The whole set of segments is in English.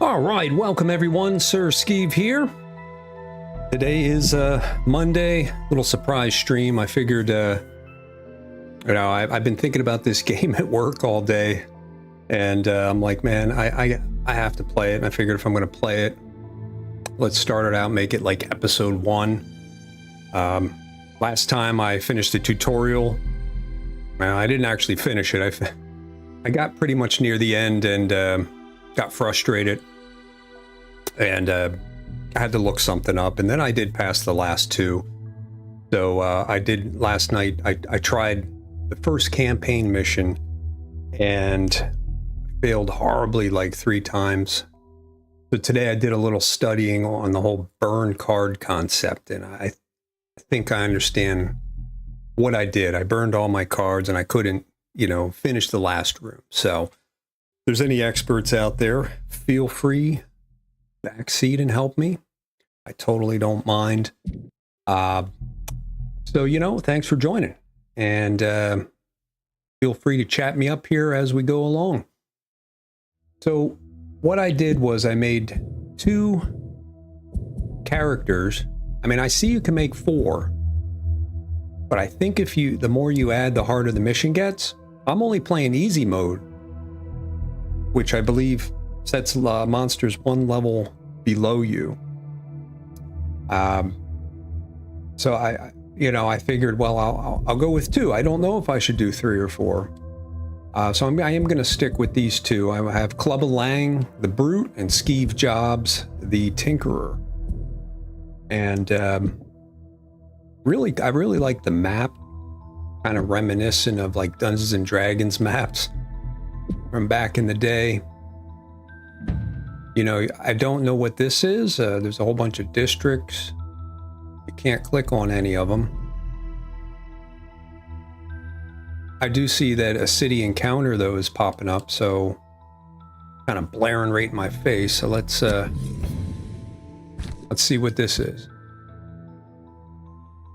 All right, welcome everyone. Sir Skeeve here. Today is Monday, little surprise stream. I figured, I've been thinking about this game at work all day, and I'm like, man, I have to play it. And I figured if I'm going to play it, let's start it out, make it like episode 1. Last time I finished the tutorial, well, I didn't actually finish it. I got pretty much near the end and got frustrated. And I had to look something up, and then I did pass the last two. So I did last night. I tried the first campaign mission and failed horribly like 3 times. So today I did a little studying on the whole burn card concept, and I think I understand what I did. I burned all my cards, and I couldn't, finish the last room. So if there's any experts out there, feel free. Backseat and help me. I totally don't mind. So, thanks for joining. And feel free to chat me up here as we go along. So what I did was I made 2 characters. I mean, I see you can make 4. But I think the more you add, the harder the mission gets. I'm only playing easy mode, which I believe sets monsters 1 level below you. So I figured, well, I'll go with 2. I don't know if I should do 3 or 4. So I am going to stick with these 2. I have Clubba Lang, the Brute, and Skeeve Jobs, the Tinkerer. And I really like the map, kind of reminiscent of like Dungeons and Dragons maps from back in the day. I don't know what this is. There's a whole bunch of districts. You can't click on any of them. I do see that a city encounter, though, is popping up, so kind of blaring right in my face. So let's see what this is.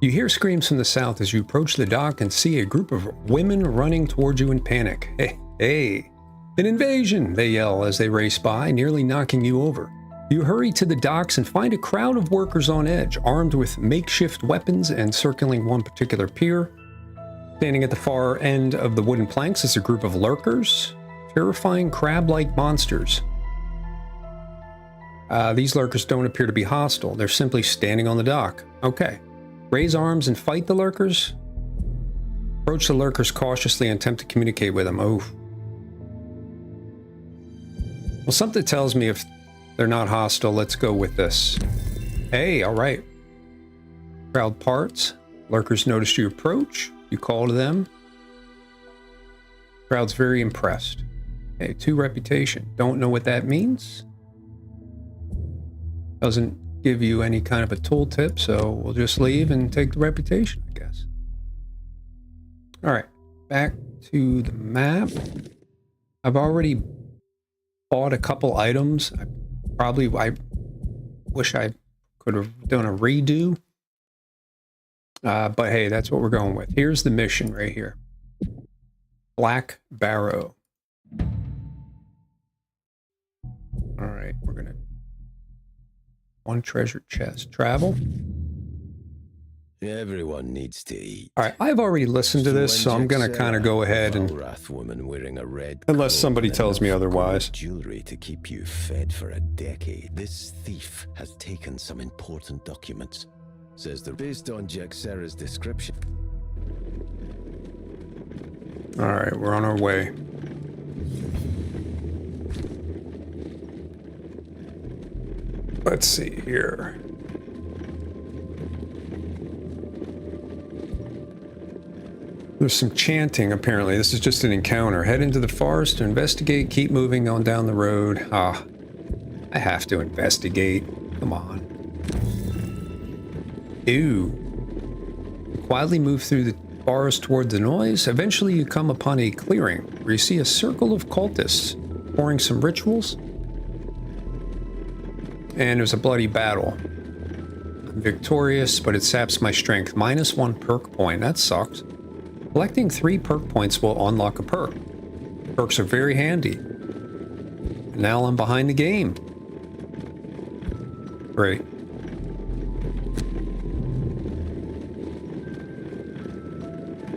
You hear screams from the south as you approach the dock and see a group of women running towards you in panic. Hey, an invasion, they yell as they race by, nearly knocking you over. You hurry to the docks and find a crowd of workers on edge, armed with makeshift weapons and circling one particular pier. Standing at the far end of the wooden planks is a group of lurkers, terrifying crab-like monsters. These lurkers don't appear to be hostile. They're simply standing on the dock. Okay. Raise arms and fight the lurkers. Approach the lurkers cautiously and attempt to communicate with them. Oh. Well, something tells me if they're not hostile, let's go with this. Hey, all right. Crowd parts. Lurkers notice you approach. You call to them. Crowd's very impressed. Hey, 2 reputation. Don't know what that means. Doesn't give you any kind of a tooltip, so we'll just leave and take the reputation, I guess. All right, back to the map. I've already bought a couple items. I wish I could have done a redo. But hey, that's what we're going with. Here's the mission right here. Black Barrow. All right, we're gonna 1 treasure chest. Travel. Everyone needs to eat. All right, I've already listened to this, so I'm going to kind of go ahead and... woman wearing a red unless somebody tells me otherwise. Jewelry to keep you fed for a decade. This thief has taken some important documents. Says they're based on Jack Sarah's description. All right, we're on our way. Let's see here. There's some chanting, apparently. This is just an encounter. Head into the forest to investigate. Keep moving on down the road. I have to investigate. Come on. Ew. Quietly move through the forest toward the noise. Eventually you come upon a clearing where you see a circle of cultists pouring some rituals. And there's a bloody battle. I'm victorious, but it saps my strength. -1 perk point. That sucks. Collecting 3 perk points will unlock a perk. Perks are very handy. And now I'm behind the game. Great.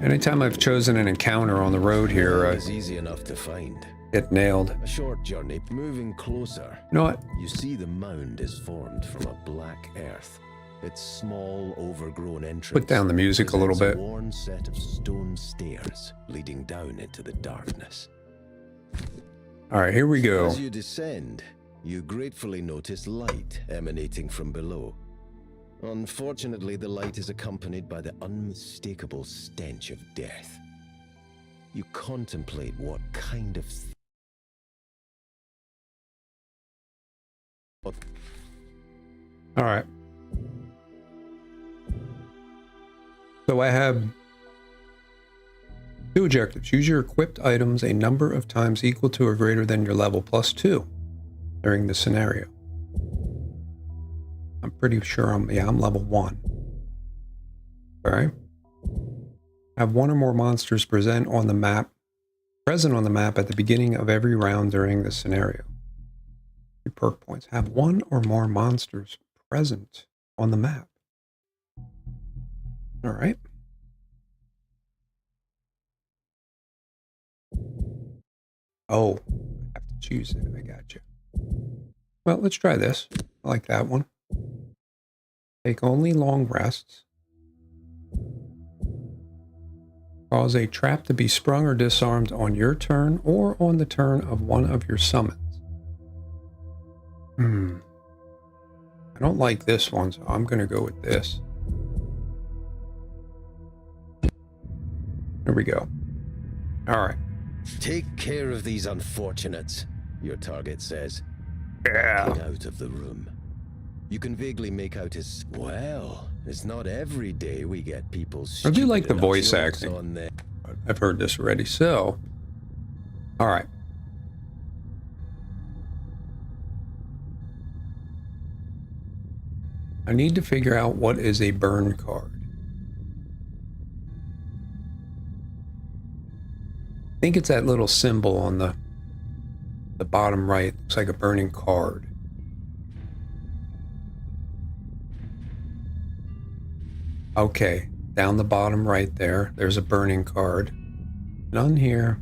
Anytime I've chosen an encounter on the road here, I is easy enough to find. get nailed. A short journey, moving closer. You know what? You see the mound is formed from a black earth. Its small, overgrown entrance. Put down the music a little bit. A worn set of stone stairs leading down into the darkness. All right, here we go. As you descend, you gratefully notice light emanating from below. Unfortunately, the light is accompanied by the unmistakable stench of death. You contemplate what kind of... All right. So I have 2 objectives. Use your equipped items a number of times equal to or greater than your level plus 2 during the scenario. I'm pretty sure I'm level 1. All right. Have 1 or more monsters present on the map at the beginning of every round during the scenario. 3 perk points. Have 1 or more monsters present on the map. All right. Oh, I have to choose it. I got you. Well, let's try this. I like that one. Take only long rests. Cause a trap to be sprung or disarmed on your turn or on the turn of one of your summons. I don't like this one, so I'm going to go with this. Here we go. All right. Take care of these unfortunates, your target says. Yeah. Get out of the room. You can vaguely make out his... Well, it's not every day we get people... I do like the voice acting. I've heard this already, so... All right. I need to figure out what is a burn card. I think it's that little symbol on the bottom right. Looks like a burning card. Okay, down the bottom right there, there's a burning card. None here.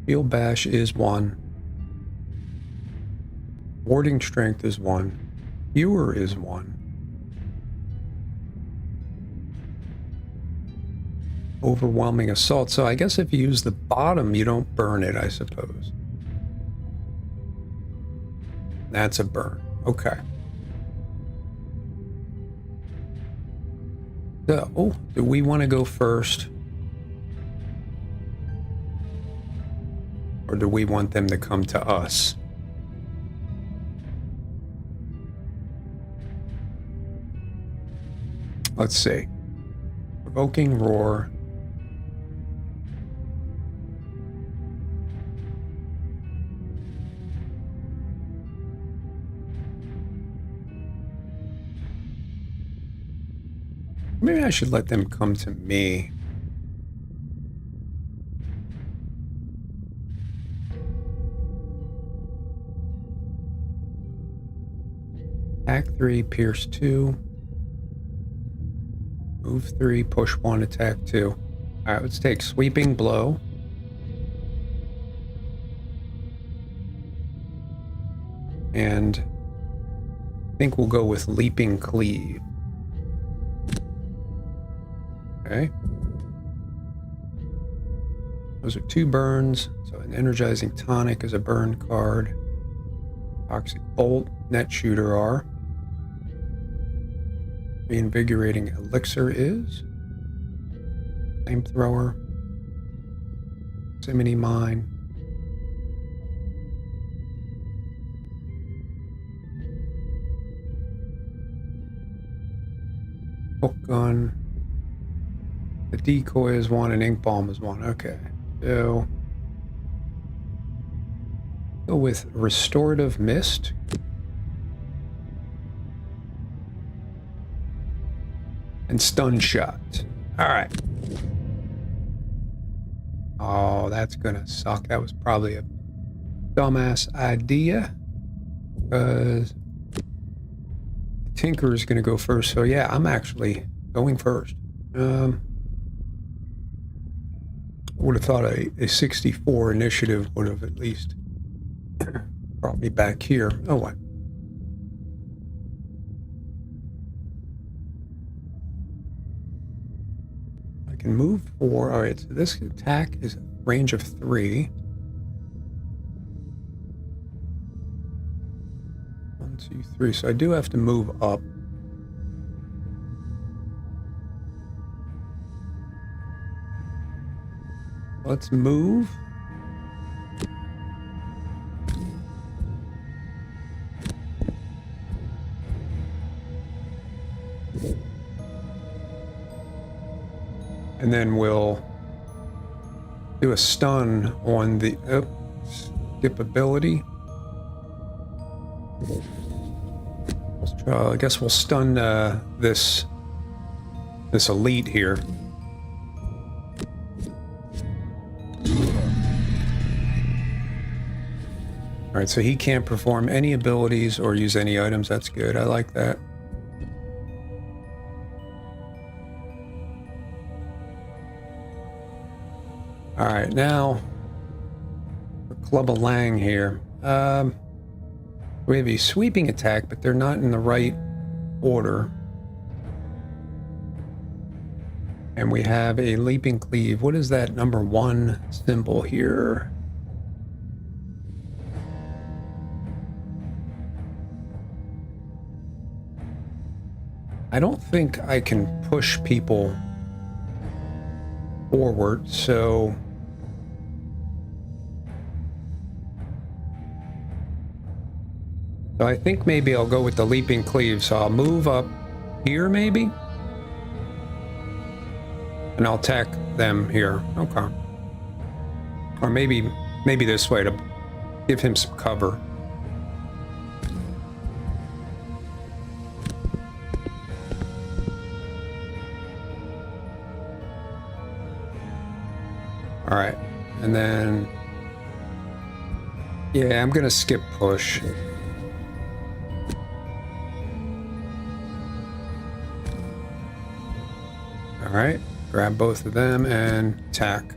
Field bash is 1. Warding strength is 1. Viewer is 1. Overwhelming assault. So I guess if you use the bottom, you don't burn it, I suppose. That's a burn. Okay. So, do we want to go first? Or do we want them to come to us? Let's see. Provoking roar. Maybe I should let them come to me. Attack 3, pierce 2. Move 3, push 1, attack 2. All right, let's take sweeping blow. And I think we'll go with leaping cleave. Okay. Those are 2 burns. So an energizing tonic is a burn card. Toxic bolt, net shooter are. Reinvigorating elixir is. Flamethrower. Proximity mine. Hook gun. The decoy is 1 and ink bomb is 1. Okay. So go with restorative mist. And stun shot. All right. Oh, that's gonna suck. That was probably a dumbass idea. Because Tinker is going to go first. So yeah, I'm actually going first. I would have thought a 64 initiative would have at least brought me back here. Oh, what? I can move 4. All right, so this attack is range of 3. 1, 2, 3. So I do have to move up. Let's move. And then we'll do a stun on the skip ability. I guess we'll stun this elite here. All right, so he can't perform any abilities or use any items. That's good. I like that. All right, now for Clubba Lang here. We have a sweeping attack, but they're not in the right order. And we have a leaping cleave. What is that number 1 symbol here? I don't think I can push people forward, so I think maybe I'll go with the leaping cleave. So I'll move up here maybe, and I'll attack them here. Okay. Or maybe this way to give him some cover. All right, and then yeah, I'm gonna skip push. All right, grab both of them and attack.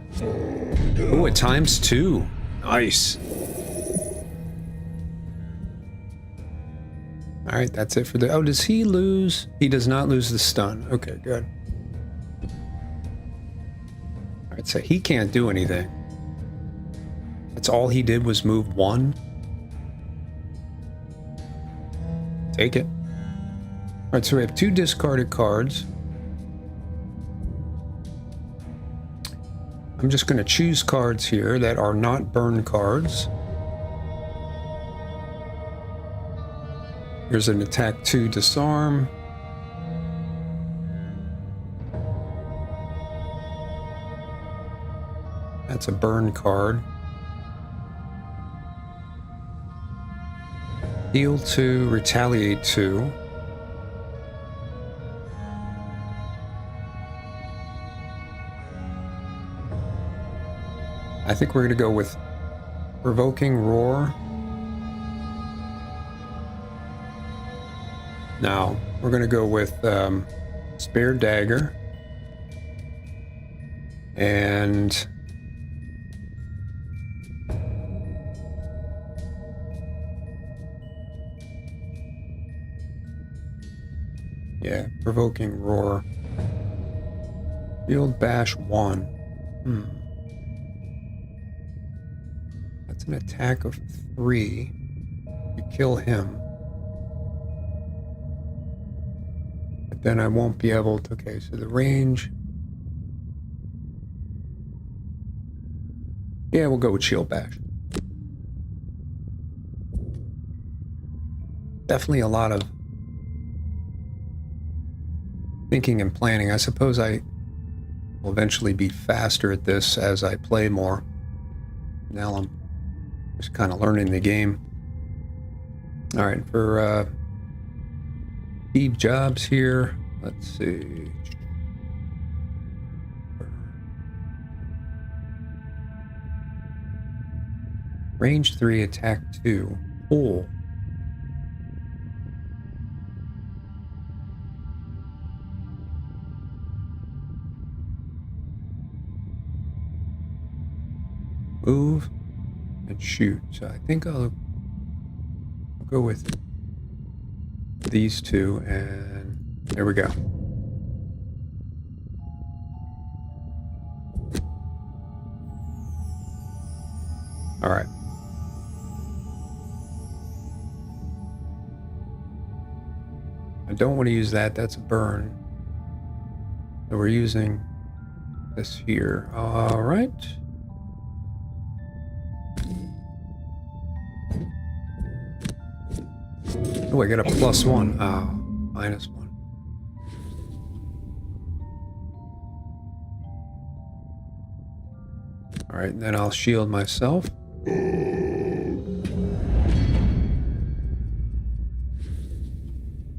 Ooh, it times 2. Nice. All right, that's it for the... Oh, does he lose? He does not lose the stun. Okay, good. All right, so he can't do anything. That's all he did was move 1. Take it. All right, so we have 2 discarded cards. I'm just going to choose cards here that are not burn cards. Here's an attack 2 disarm. That's a burn card. Heal 2, retaliate 2. I think we're going to go with Provoking Roar. Now, we're going to go with Spare Dagger. And yeah, Provoking Roar. Field Bash 1. That's an attack of 3. You kill him. But then I won't be able to... Okay, so the range... Yeah, we'll go with Shield Bash. Definitely a lot of thinking and planning. I suppose I will eventually be faster at this as I play more. Now I'm just kind of learning the game. All right, for Skeeve Jobs here, let's see. Range 3, attack 2. Pull. Move and shoot. So I think I'll go with these two, and there we go. All right. I don't want to use that. That's a burn. So we're using this here. All right. Oh, I got a +1. Oh, -1. All right, then I'll shield myself.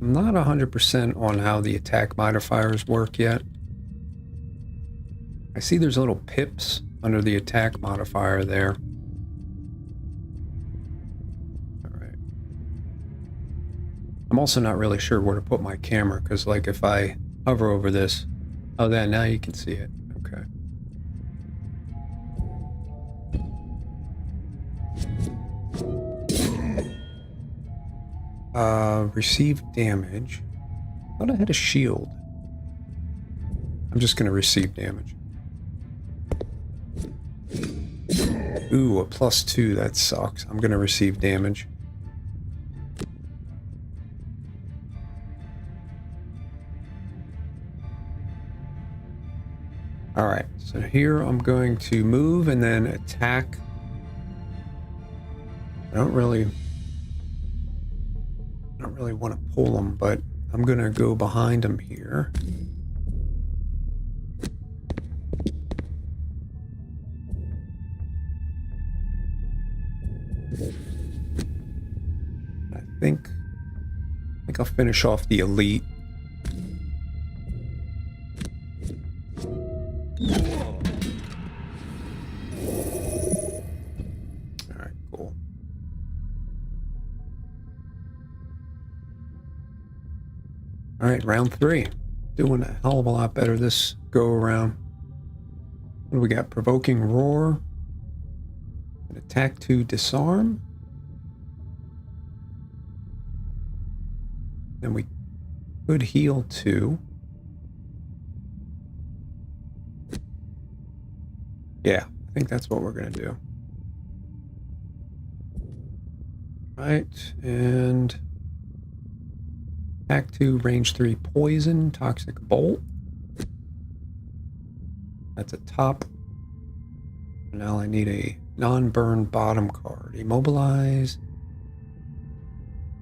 I'm not 100% on how the attack modifiers work yet. I see there's little pips under the attack modifier there. All right. I'm also not really sure where to put my camera, because like if I hover over this, oh, then now you can see it. Okay. Receive damage. I thought I had a shield. I'm just going to receive damage. Ooh, a +2. That sucks. I'm going to receive damage. All right. So here I'm going to move and then attack. I don't really want to pull them, but I'm going to go behind them here. I think I'll finish off the elite. All right, cool. All right, round 3. Doing a hell of a lot better this go around. What do we got? Provoking Roar. An attack to disarm. Then we could heal 2. Yeah, I think that's what we're going to do. Right, and attack 2, range 3, poison, toxic bolt. That's a top. Now I need a non-burn bottom card. Immobilize.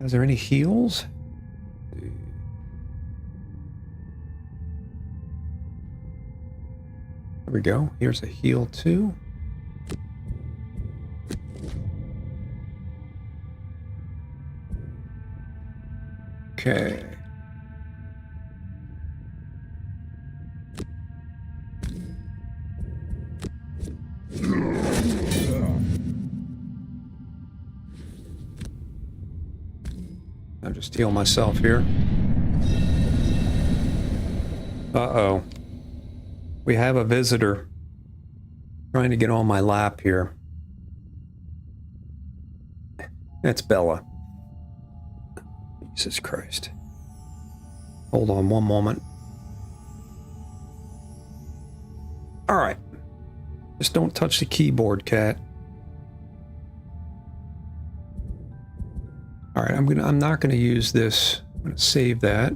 Is there any heals? There we go. Here's a heal 2. Okay. I'll just heal myself here. Uh-oh. We have a visitor trying to get on my lap here. That's Bella. Jesus Christ. Hold on one moment. All right. Just don't touch the keyboard, cat. All right, I'm not gonna use this. I'm gonna save that.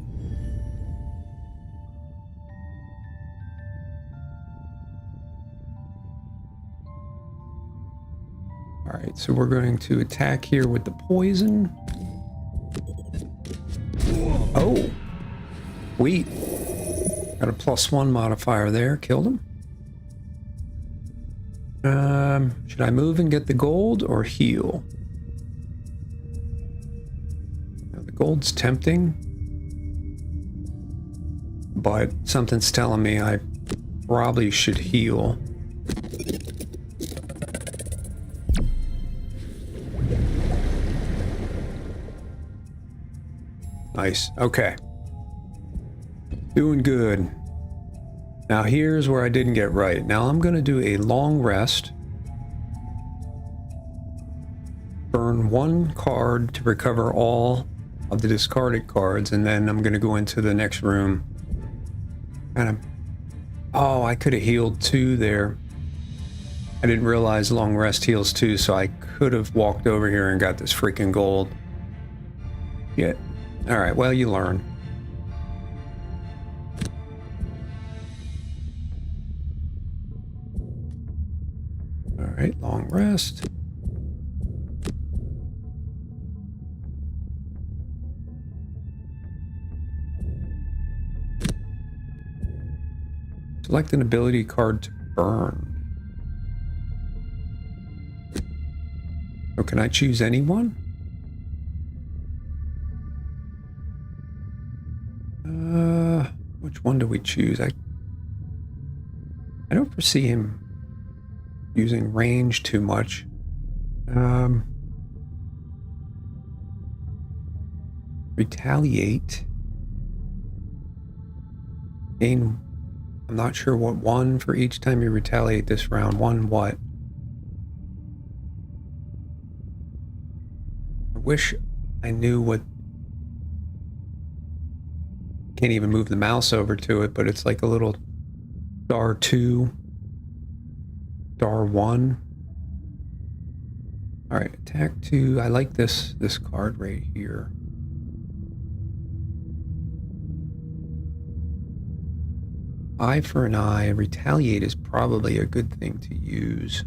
All right, so we're going to attack here with the poison. Oh, wheat. Got a +1 modifier there. Killed him. Should I move and get the gold or heal? Now, the gold's tempting, but something's telling me I probably should heal. Nice. Okay. Doing good. Now here's where I didn't get right. Now I'm going to do a long rest. burn one card to recover all of the discarded cards, and then I'm going to go into the next room. Kind of. Oh, I could have healed 2 there. I didn't realize long rest heals 2, so I could have walked over here and got this freaking gold. Yeah. All right. Well, you learn. All right. Long rest. Select an ability card to burn. Or can I choose anyone? Which one do we choose? I don't foresee him using range too much. Retaliate. Gain, I'm not sure what, 1 for each time you retaliate this round. 1 what? I wish I knew what. Can't even move the mouse over to it, but it's like a little *2, *1. All right, attack 2. I like this card right here. Eye for an eye. Retaliate is probably a good thing to use.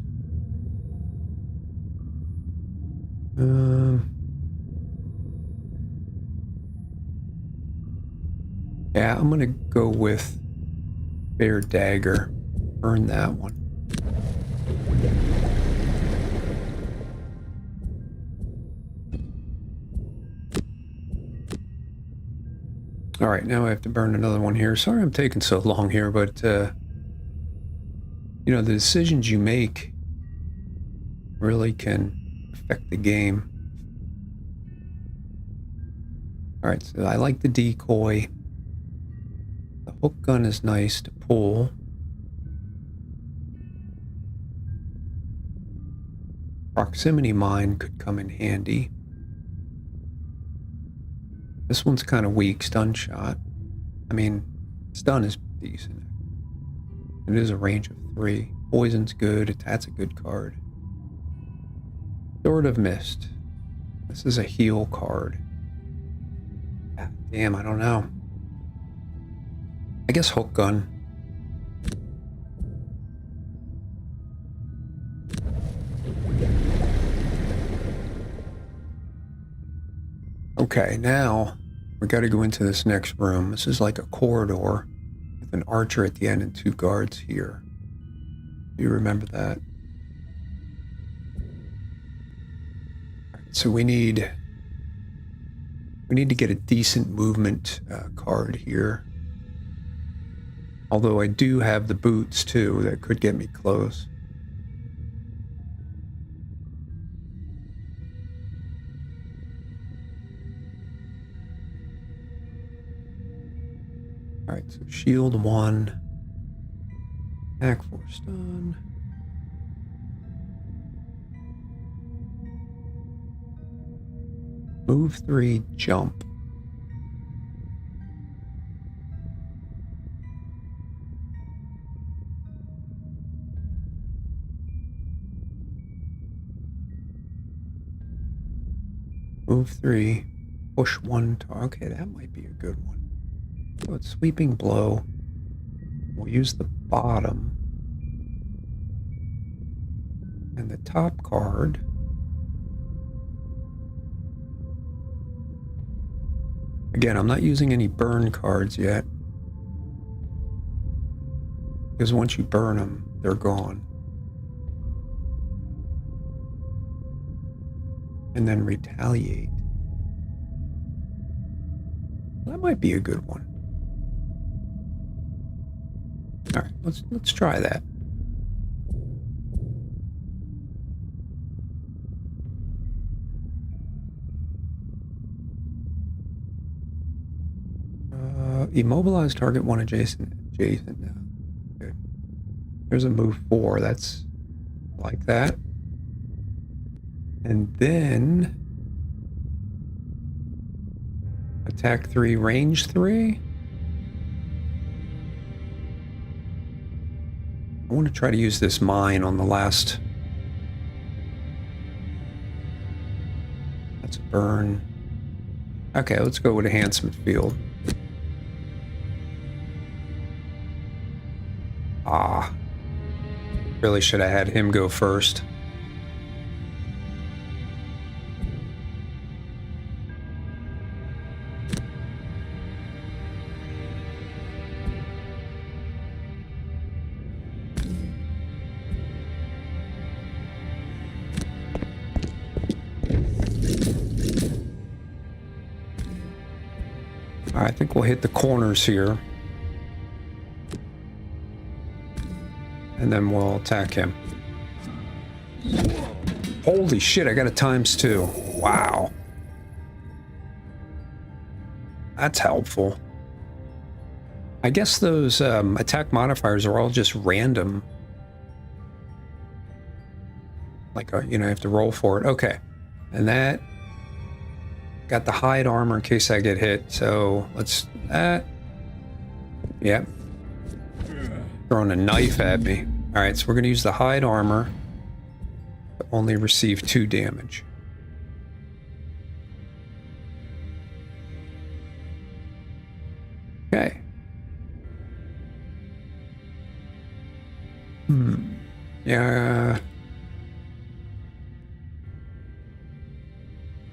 Yeah, I'm gonna go with Bear Dagger. Earn that one. All right, now I have to burn another one here. Sorry I'm taking so long here, but you know, the decisions you make really can affect the game. All right, so I like the decoy. The hook gun is nice to pull. Proximity mine could come in handy. This one's kind of weak, stun shot. I mean, stun is decent. It is a range of 3. Poison's good, that's a good card. Sword of Mist. This is a heal card. God damn, I don't know. I guess hook gun. Okay, now we got to go into this next room. This is like a corridor with an archer at the end and 2 guards here. Do you remember that? So we need to get a decent movement card here. Although I do have the boots too that could get me close. All right, so shield 1, attack 4 stun. Move 3, jump. Move 3, push 1. Okay, that might be a good one. So it's sweeping blow. We'll use the bottom. And the top card. Again, I'm not using any burn cards yet. Because once you burn them, they're gone. And then retaliate. That might be a good one. All right, let's try that. Immobilize target 1 adjacent. Good. There's a move 4. That's like that. And then attack 3, range 3. I want to try to use this mine on the last. That's a burn. Okay, let's go with enhancement field. Ah. Really should have had him go first. All right, I think we'll hit the corners here. And then we'll attack him. Holy shit, I got a ×2. Wow. That's helpful. I guess those attack modifiers are all just random. Like, you know, I have to roll for it. Okay. And that got the hide armor in case I get hit. So let's that. Yep. Throwing a knife at me. All right, so we're going to use the hide armor to only receive 2 damage. Okay. Yeah.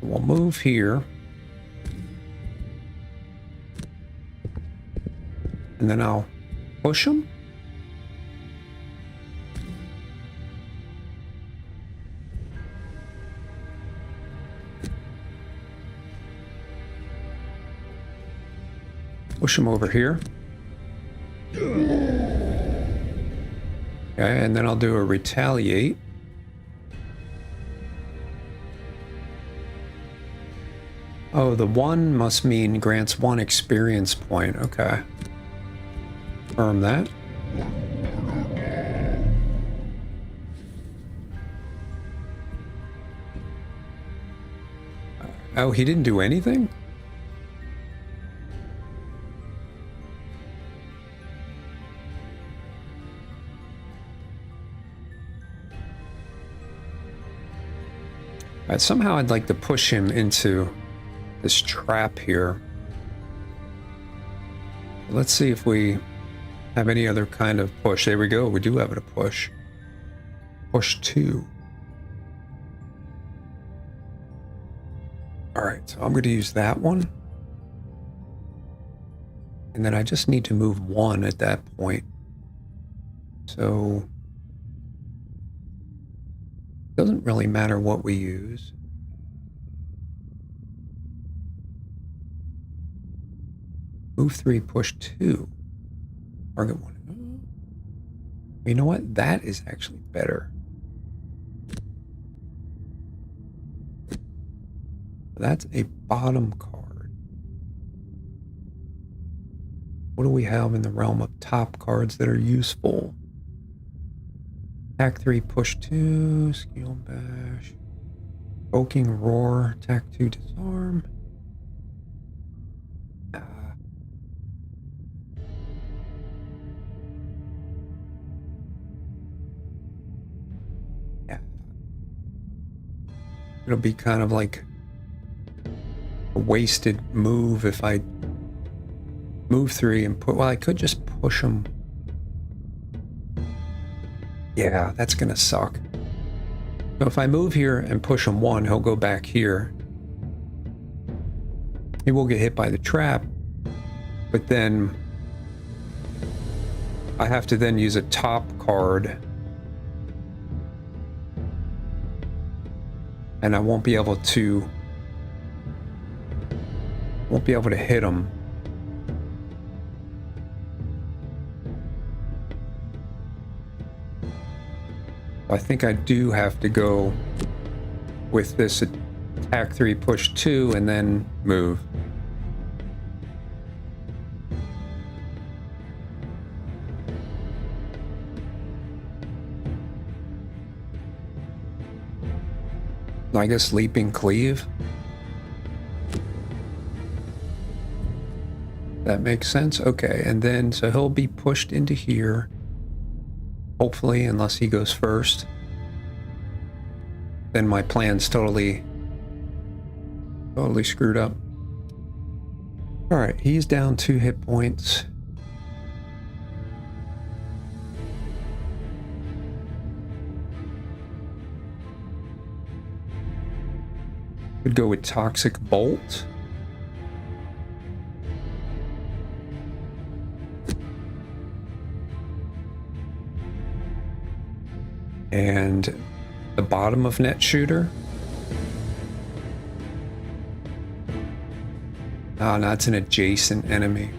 We'll move here. And then I'll push him. Push him over here. Okay, and then I'll do a retaliate. Oh, the 1 must mean grants 1 experience point. Okay. Confirm that. Oh, he didn't do anything? Somehow I'd like to push him into this trap here. Let's see if we have any other kind of push. There we go. We do have it a push. Push 2. All right, so I'm going to use that one. And then I just need to move 1 at that point. So doesn't really matter what we use. Move 3, push 2. Target 1. You know what? That is actually better. That's a bottom card. What do we have in the realm of top cards that are useful? Attack 3, push 2, skill bash, Evoking Roar, attack 2, disarm. Yeah. It'll be kind of like a wasted move if I move 3 and put, well, I could just push him. Yeah, that's gonna suck. So if I move here and push him 1, he'll go back here. He will get hit by the trap, but then I have to then use a top card. And I won't be able to hit him. I think I do have to go with this attack 3, push 2, and then move. I guess leaping cleave. That makes sense. Okay, and then so he'll be pushed into here. Hopefully, unless he goes first. Then my plan's totally screwed up. Alright, he's down 2 hit points. Could go with Toxic Bolt. And the bottom of Net Shooter. Oh, no, it's an adjacent enemy.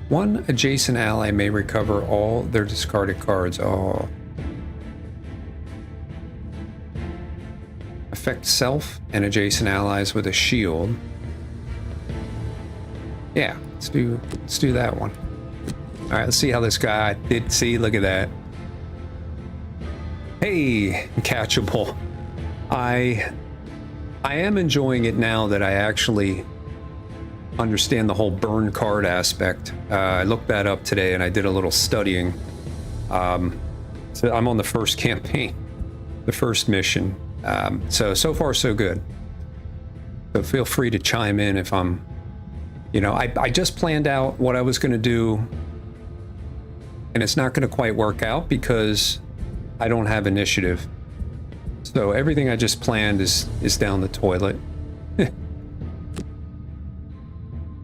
One adjacent ally may recover all their discarded cards. Oh. Affect self and adjacent allies with a shield. Yeah, let's do that one. All right, let's see how this guy did. See, look at that. Hey, catchable. I am enjoying it now that I actually understand the whole burn card aspect. I looked that up today and I did a little studying. So I'm on the first campaign, the first mission. So far so good. So feel free to chime in if I'm, you know, I just planned out what I was going to do. And it's not going to quite work out because I don't have initiative. So everything I just planned is down the toilet.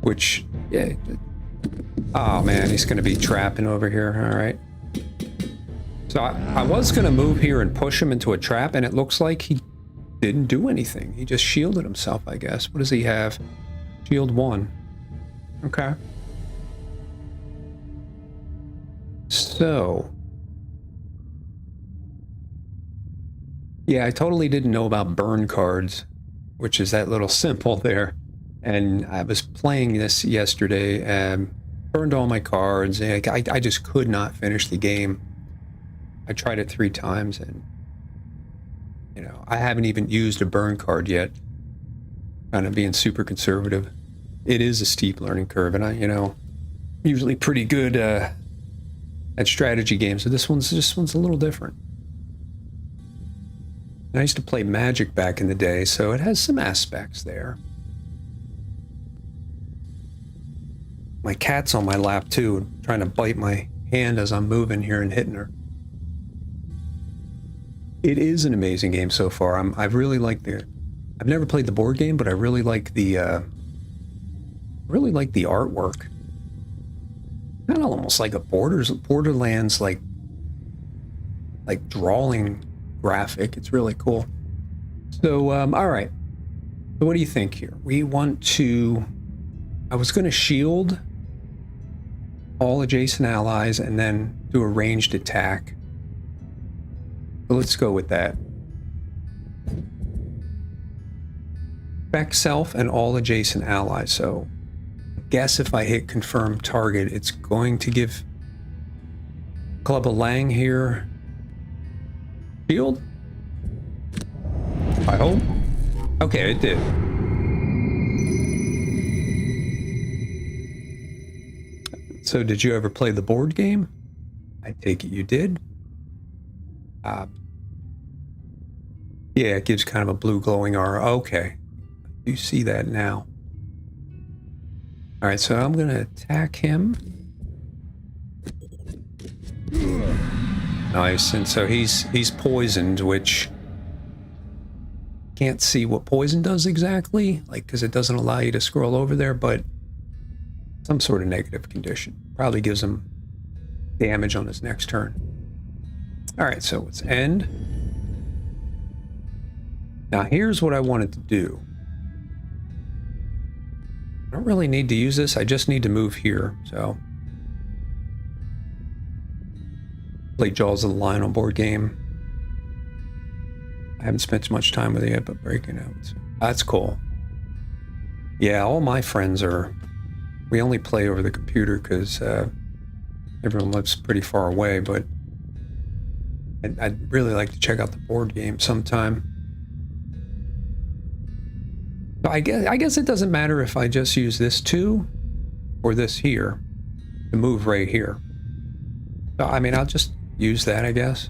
Which, yeah. Oh man, he's going to be trapping over here. All right. So I was going to move here and push him into a trap, and it looks like he didn't do anything. He just shielded himself, I guess. What does he have? Shield 1. Okay. So, yeah, I totally didn't know about burn cards, which is that little symbol there. And I was playing this yesterday and burned all my cards. And I just could not finish the game. I tried it 3 times and, you know, I haven't even used a burn card yet. Kind of being super conservative. It is a steep learning curve, and I'm usually pretty good at strategy games, so this one's a little different. I used to play Magic back in the day, so it has some aspects there. My cat's on my lap too, trying to bite my hand as I'm moving here and hitting her. It is an amazing game so far. I've really liked I've never played the board game, but I really like the artwork. Kind of almost like a Borderlands like drawing graphic. It's really cool. So all right. So what do you think here? We want to. I was going to shield all adjacent allies and then do a ranged attack. So let's go with that. Affect self and all adjacent allies. So guess if I hit confirm target, it's going to give Clubba Lang here shield. I hope. Okay, it did. So did you ever play the board game? I take it you did. Yeah, it gives kind of a blue glowing aura. Okay, you see that now. All right, so I'm going to attack him. Nice, and so he's poisoned, which can't see what poison does exactly, like because it doesn't allow you to scroll over there, but some sort of negative condition. Probably gives him damage on his next turn. All right, so let's end. Now here's what I wanted to do. I don't really need to use this, I just need to move here, so. Play Jaws of the Lion on board game. I haven't spent much time with it yet, but breaking out. That's cool. Yeah, all my friends we only play over the computer because everyone lives pretty far away, but I'd really like to check out the board game sometime. So I guess it doesn't matter if I just use this 2 or this here to move right here. So, I mean, I'll just use that, I guess.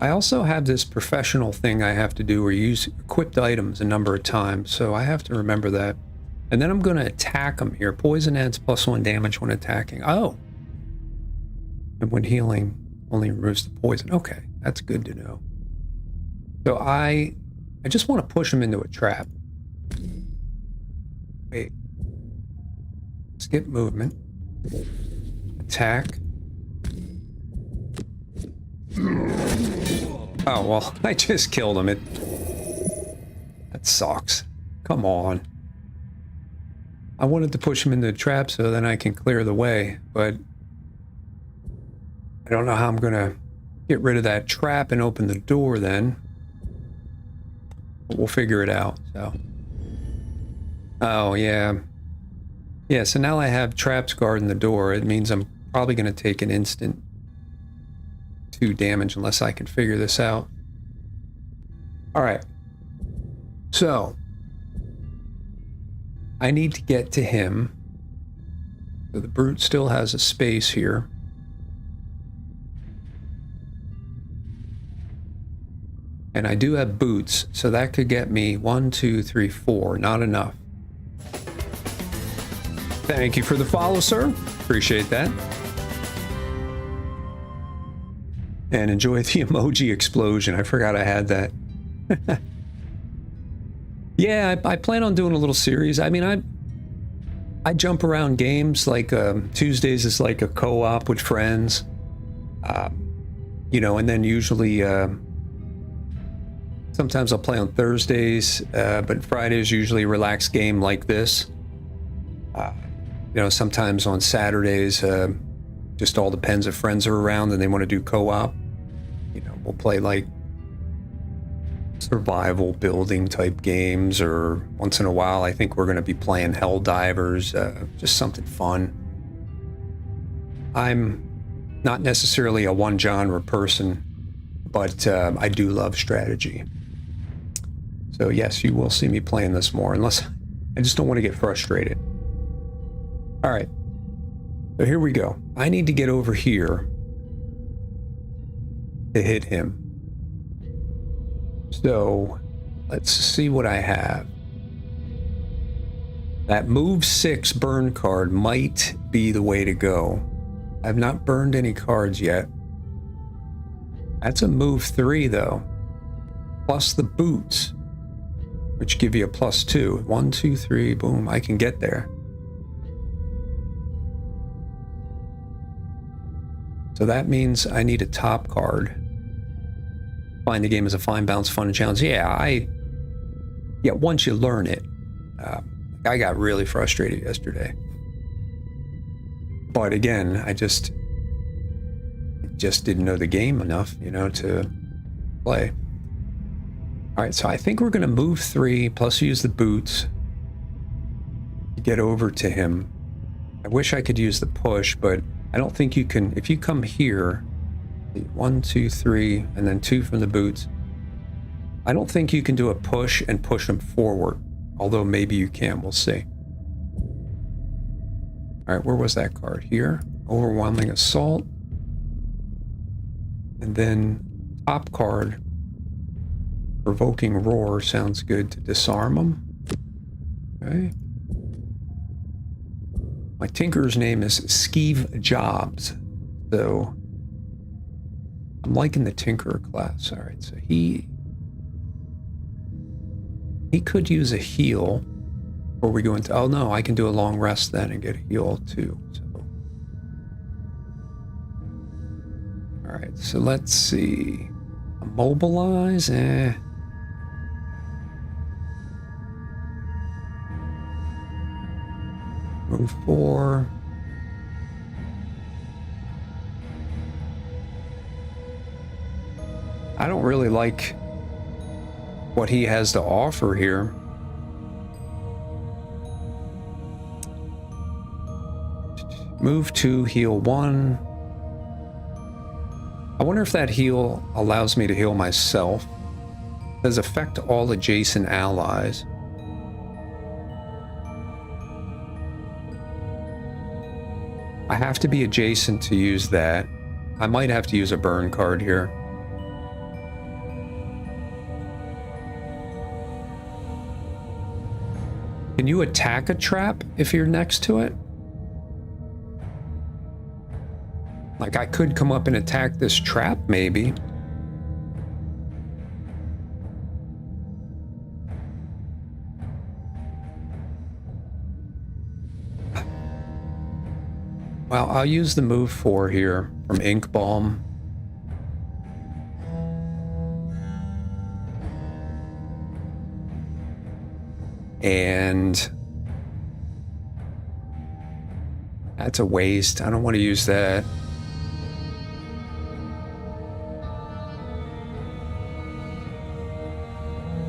I also have this professional thing I have to do where you use equipped items a number of times, so I have to remember that. And then I'm going to attack them here. Poison adds +1 damage when attacking. Oh. And when healing, only removes the poison. Okay, that's good to know. So I just want to push him into a trap. Wait. Skip movement. Attack. Oh, well, I just killed him. That sucks. Come on. I wanted to push him into the trap so then I can clear the way, but I don't know how I'm going to get rid of that trap and open the door then. But we'll figure it out, so. Oh, yeah. Yeah, so now I have traps guarding the door. It means I'm probably going to take an instant 2 damage unless I can figure this out. All right. So I need to get to him. So the brute still has a space here. And I do have boots, so that could get me 1, 2, 3, 4. Not enough. Thank you for the follow, sir. Appreciate that. And enjoy the emoji explosion. I forgot I had that. Yeah, I plan on doing a little series. I mean, I jump around games. Like Tuesdays is like a co-op with friends. You know, and then usually sometimes I'll play on Thursdays, but Fridays usually a relaxed game like this. You know, sometimes on Saturdays, just all depends if friends are around and they want to do co-op. You know, we'll play like survival building type games, or once in a while I think we're going to be playing Helldivers, just something fun. I'm not necessarily a one genre person, but I do love strategy. So yes, you will see me playing this more, unless I just don't want to get frustrated. All right, so here we go. I need to get over here to hit him. So let's see what I have. That move 6 burn card might be the way to go. I've not burned any cards yet. That's a move 3 though, plus the boots, which give you a +2. 1, 2, 3, boom, I can get there. So that means I need a top card. Find the game as a fine balance, fun and challenge. Yeah, once you learn it. I got really frustrated yesterday. But again, I just didn't know the game enough, you know, to play. All right, so I think we're going to move 3, plus use the boots to get over to him. I wish I could use the push, but I don't think you can. If you come here, 1, 2, 3, and then 2 from the boots, I don't think you can do a push and push them forward, although maybe you can. We'll see. All right, where was that card? Here. Overwhelming Assault. And then top card, Provoking Roar, sounds good to disarm them. Okay. My Tinker's name is Skeeve Jobs, so I'm liking the Tinker class. All right, so he could use a heal before we go into. Oh no, I can do a long rest then and get a heal too. So, all right, so let's see. Immobilize. Move 4. I don't really like what he has to offer here. Move 2, heal 1. I wonder if that heal allows me to heal myself. It says affect all adjacent allies. I have to be adjacent to use that. I might have to use a burn card here. Can you attack a trap if you're next to it? Like, I could come up and attack this trap, maybe. Well, I'll use the move 4 here from Ink Balm. And that's a waste. I don't want to use that.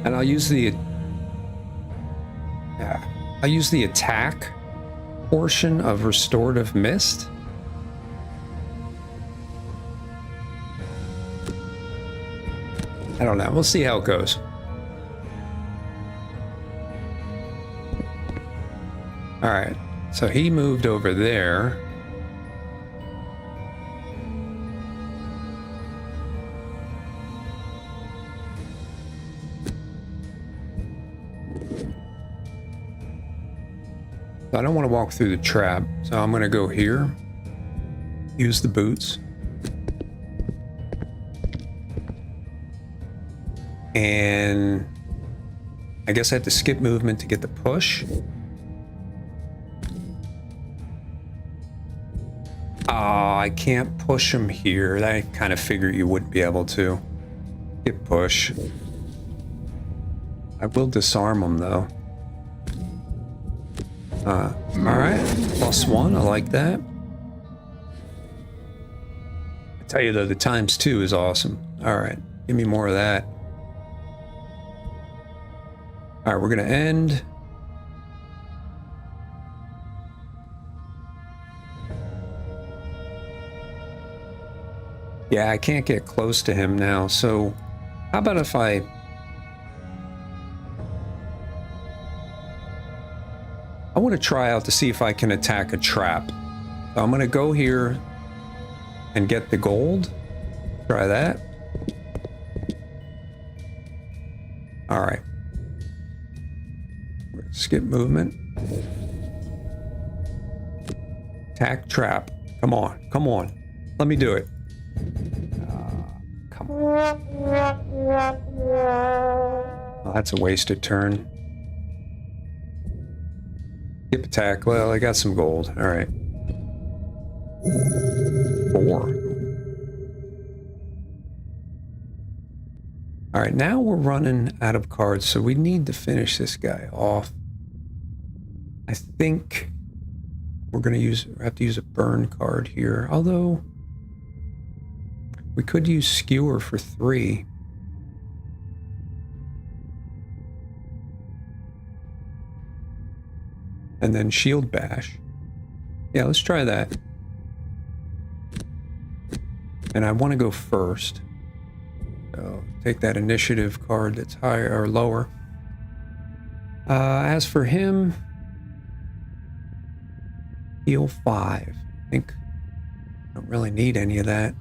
And I'll use the attack portion of Restorative Mist. I don't know. We'll see how it goes. All right. So he moved over there. I don't want to walk through the trap, so I'm going to go here, use the boots, and I guess I have to skip movement to get the push. Oh, I can't push him here. I kind of figured you wouldn't be able to. Skip push. I will disarm him though. Alright, +1, I like that. I tell you though, the ×2 is awesome. Alright, give me more of that. Alright, we're gonna end. Yeah, I can't get close to him now, so how about if I want to try out to see if I can attack a trap. So I'm going to go here and get the gold. Try that. All right. Skip movement. Attack trap. Come on. Come on. Let me do it. Come on. Oh, that's a wasted turn. Skip attack. Well, I got some gold. All right. 4. All right, now we're running out of cards, so we need to finish this guy off. I think we're gonna have to use a burn card here, although we could use skewer for 3. And then shield bash. Yeah, let's try that. And I want to go first. So take that initiative card that's higher or lower. As for him, heal 5. I think I don't really need any of that.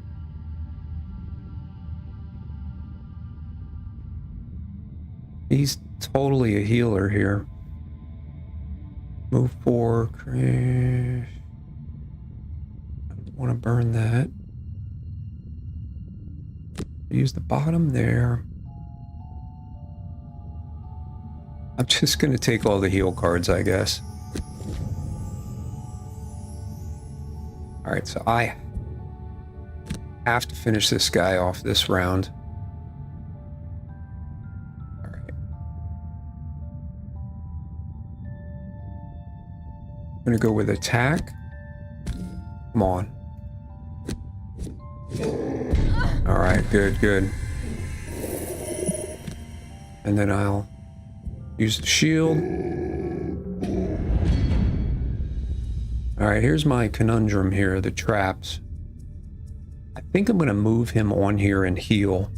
He's totally a healer here. Move 4, crash. I want to burn that. Use the bottom there. I'm just going to take all the heal cards, I guess. All right, so I have to finish this guy off this round. I'm gonna go with attack. Come on. All right, good, good. And then I'll use the shield. All right, here's my conundrum here, the traps. I think I'm going to move him on here and heal.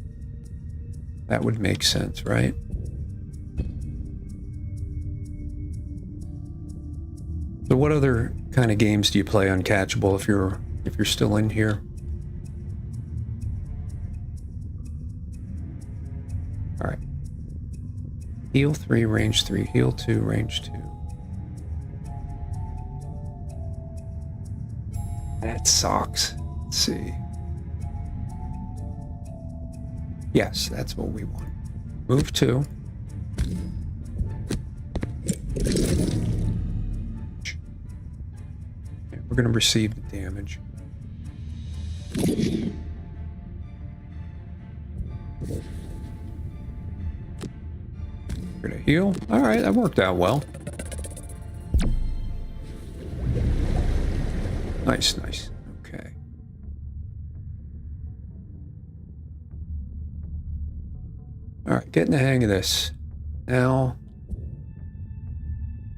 That would make sense, right? So what other kind of games do you play uncatchable if you're still in here? All right. Heal 3, range 3. Heal 2, range 2. That sucks. Let's see. Yes, that's what we want. Move 2. Okay, we're going to receive the damage. We're going to heal. All right, that worked out well. Nice, nice. Okay. All right, getting the hang of this. Now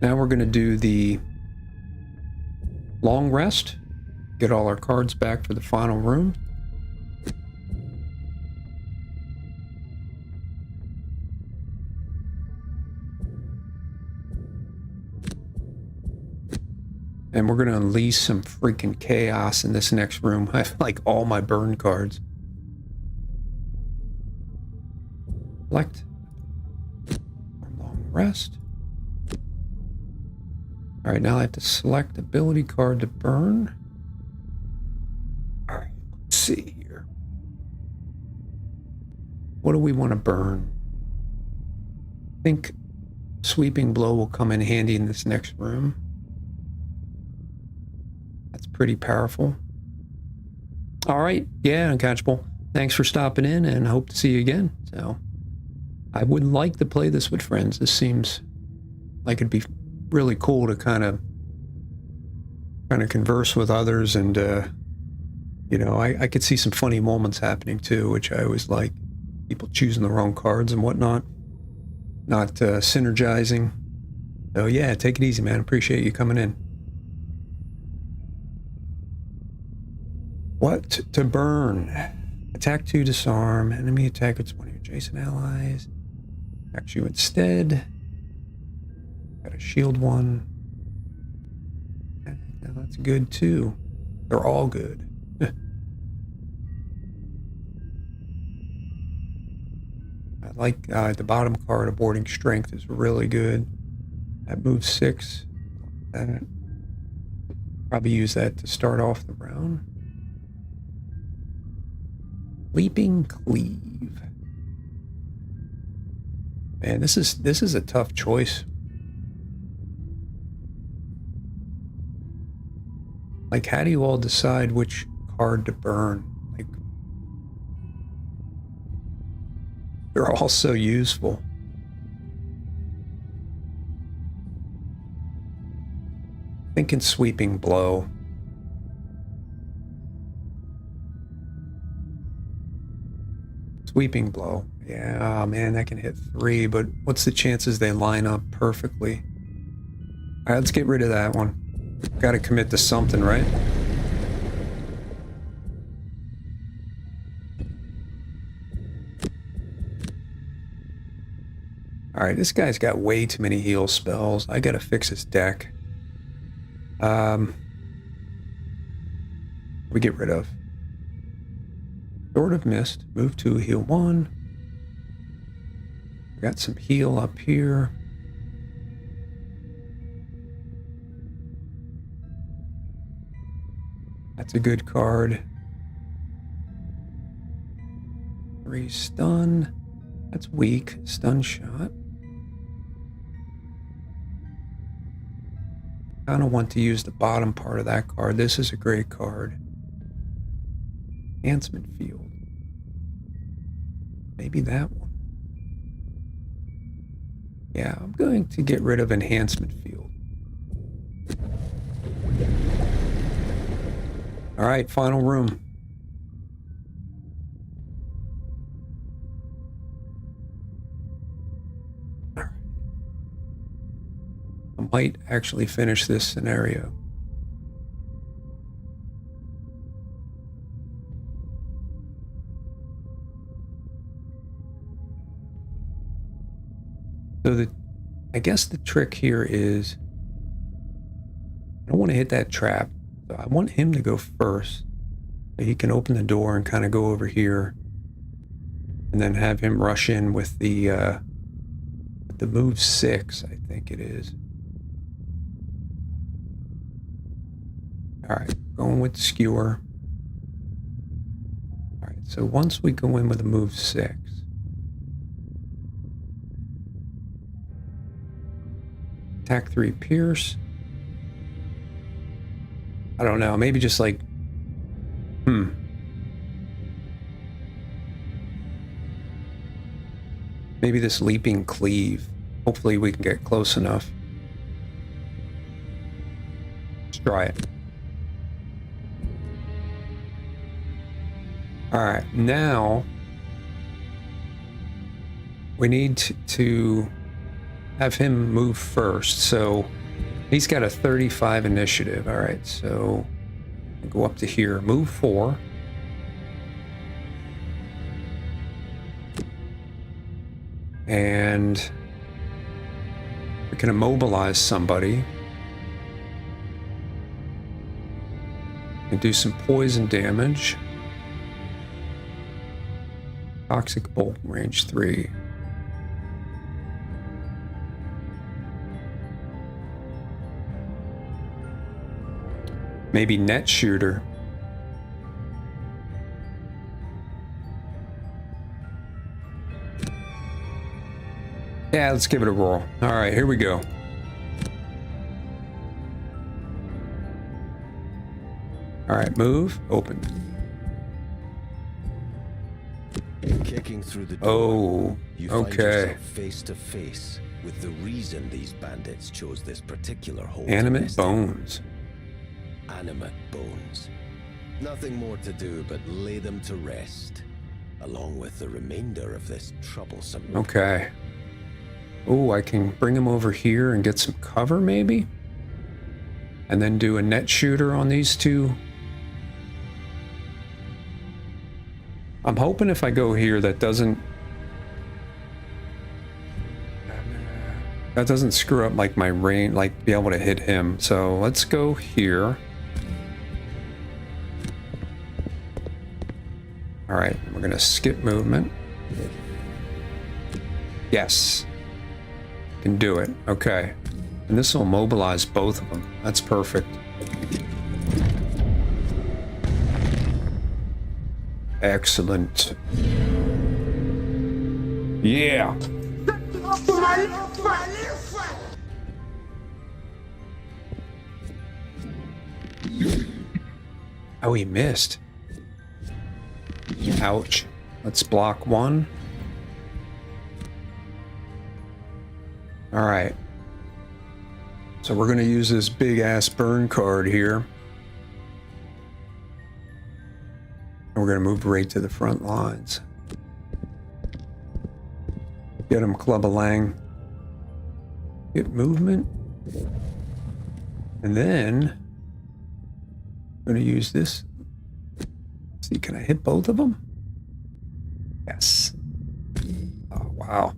we're going to do the long rest. Get all our cards back for the final room. And we're going to unleash some freaking chaos in this next room. I have like all my burn cards. Select. Long rest. All right, now I have to select ability card to burn. All right, let's see here. What do we want to burn? I think sweeping blow will come in handy in this next room. That's pretty powerful. All right, yeah, uncatchable. Thanks for stopping in, and hope to see you again. So, I would like to play this with friends. This seems like it'd be really cool to kind of converse with others, and you know, I could see some funny moments happening too, which I always like. People choosing the wrong cards and whatnot, not synergizing. So yeah, take it easy, man. Appreciate you coming in. What to burn? Attack 2, disarm. Enemy attack with one of your adjacent allies. Attacks you instead. Got a shield 1. Now that's good too. They're all good. I like the bottom card, aborting strength, is really good. That moves 6. Probably use that to start off the round. Leaping Cleave. Man, this is a tough choice. Like, how do you all decide which card to burn? Like, they're all so useful. Thinking sweeping blow. Sweeping blow. Yeah, oh man, that can hit 3, but what's the chances they line up perfectly? All right, let's get rid of that one. Got to commit to something, right? All right, this guy's got way too many heal spells. I got to fix his deck. We get rid of Sword of Mist. Move 2, heal 1. Got some heal up here. That's a good card. 3 stun. That's weak. Stun shot. I don't want to use the bottom part of that card. This is a great card. Enhancement field. Maybe that one. Yeah, I'm going to get rid of enhancement field. All right, final room. I might actually finish this scenario. So I guess the trick here is I don't want to hit that trap. So I want him to go first. So he can open the door and kind of go over here. And then have him rush in with the move 6, I think it is. All right, going with the skewer. All right, so once we go in with a move 6, attack 3 pierce. I don't know, maybe just like, maybe this leaping cleave. Hopefully we can get close enough. Let's try it. All right, now we need to have him move first. So he's got a 35 initiative. All right, so go up to here, move 4. And we can immobilize somebody and do some poison damage. Toxic bolt, range 3. Maybe net shooter. Yeah, let's give it a roll. All right, here we go. All right, move, open. Kicking through the door, you find okay. yourself face to face with the reason these bandits chose this particular hole. Animate bones. Animate bones. Nothing more to do but lay them to rest, along with the remainder of this troublesome. Okay. Oh, I can bring him over here and get some cover, maybe? And then do a net shooter on these two. I'm hoping if I go here, that doesn't screw up like my range, like be able to hit him. So let's go here. All right, we're gonna skip movement. Yes, can do it. Okay, and this will mobilize both of them. That's perfect. Excellent. Yeah. Oh, he missed. Ouch. Let's block one. All right. So we're going to use this big ass burn card here. And we're going to move right to the front lines. Get him, Clubba Lang. Get movement. And then I'm going to use this. Let's see, can I hit both of them? Yes. Oh, wow.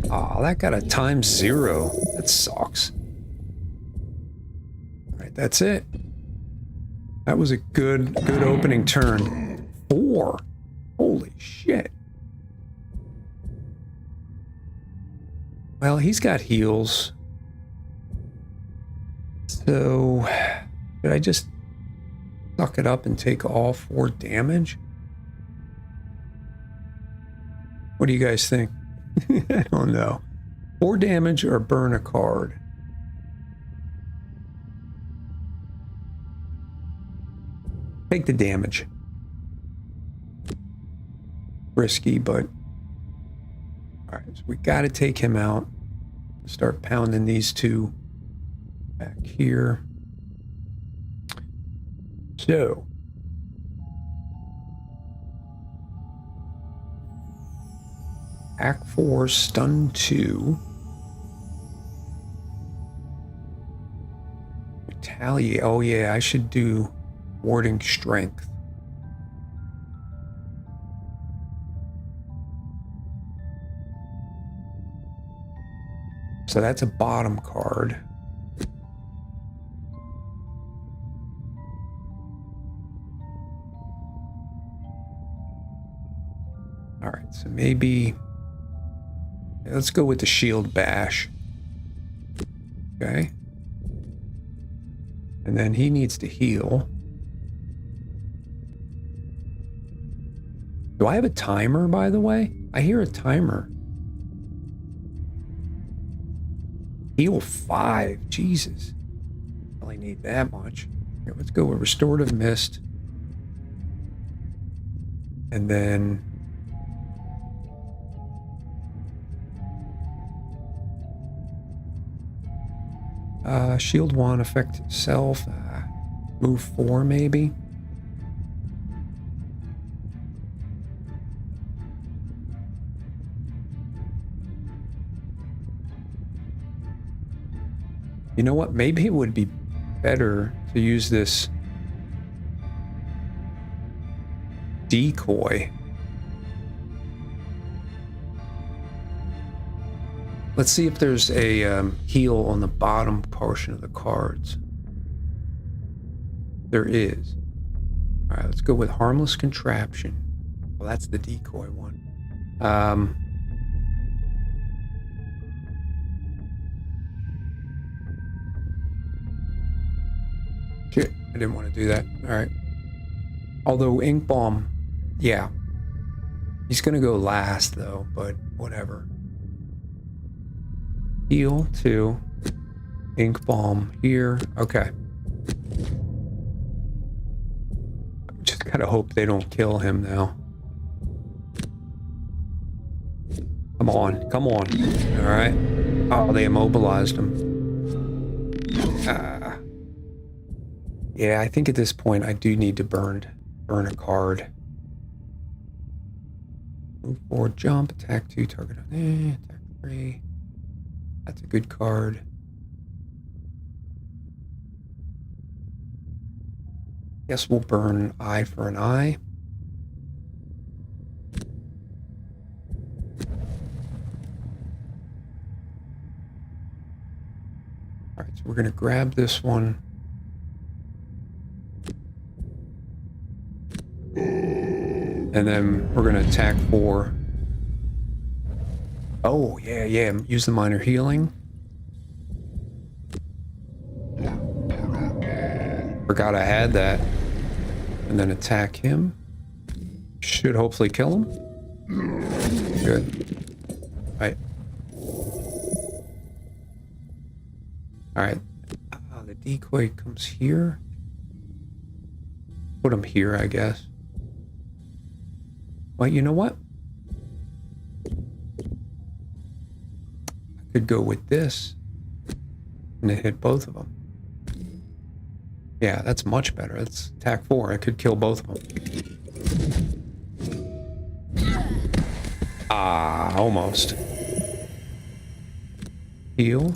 Oh, that got a ×0. That sucks. All right, that's it. That was a good opening turn. 4. Holy shit. Well, he's got heals. So, should I just suck it up and take all 4 damage? What do you guys think? I don't know. 4 damage or burn a card? Take the damage. Risky, but... Alright, so we gotta take him out. Start pounding these two back here. So... Act 4, stun 2. Retaliate. Oh yeah, I should do warding strength. So that's a bottom card. All right, so maybe let's go with the shield bash. Okay. And then he needs to heal. Do I have a timer, by the way? I hear a timer. Heal 5. Jesus. I only need that much. Here, let's go with Restorative Mist. And then... shield 1, affect itself. Move 4, maybe. You know what? Maybe it would be better to use this decoy. Let's see if there's a heal on the bottom portion of the cards. There is. All right, let's go with Harmless Contraption. Well, that's the decoy one. Shit, I didn't want to do that. All right. Although Ink Bomb, yeah. He's going to go last, though, but whatever. Heal 2. Ink Bomb here. Okay. Just gotta hope they don't kill him now. Come on. Come on. Alright. Oh, they immobilized him. Yeah, I think at this point I do need to burn a card. Move forward, jump, attack 2, target attack 3. That's a good card. Guess we'll burn eye for an eye. All right, so we're going to grab this one. And then we're going to attack 4. Oh, yeah. Use the minor healing. Forgot I had that. And then attack him. Should hopefully kill him. Good. Right. Alright. The decoy comes here. Put him here, I guess. Well, you know what? I could go with this. And it hit both of them. Yeah, that's much better. That's attack 4. I could kill both of them. Ah, almost. Heal.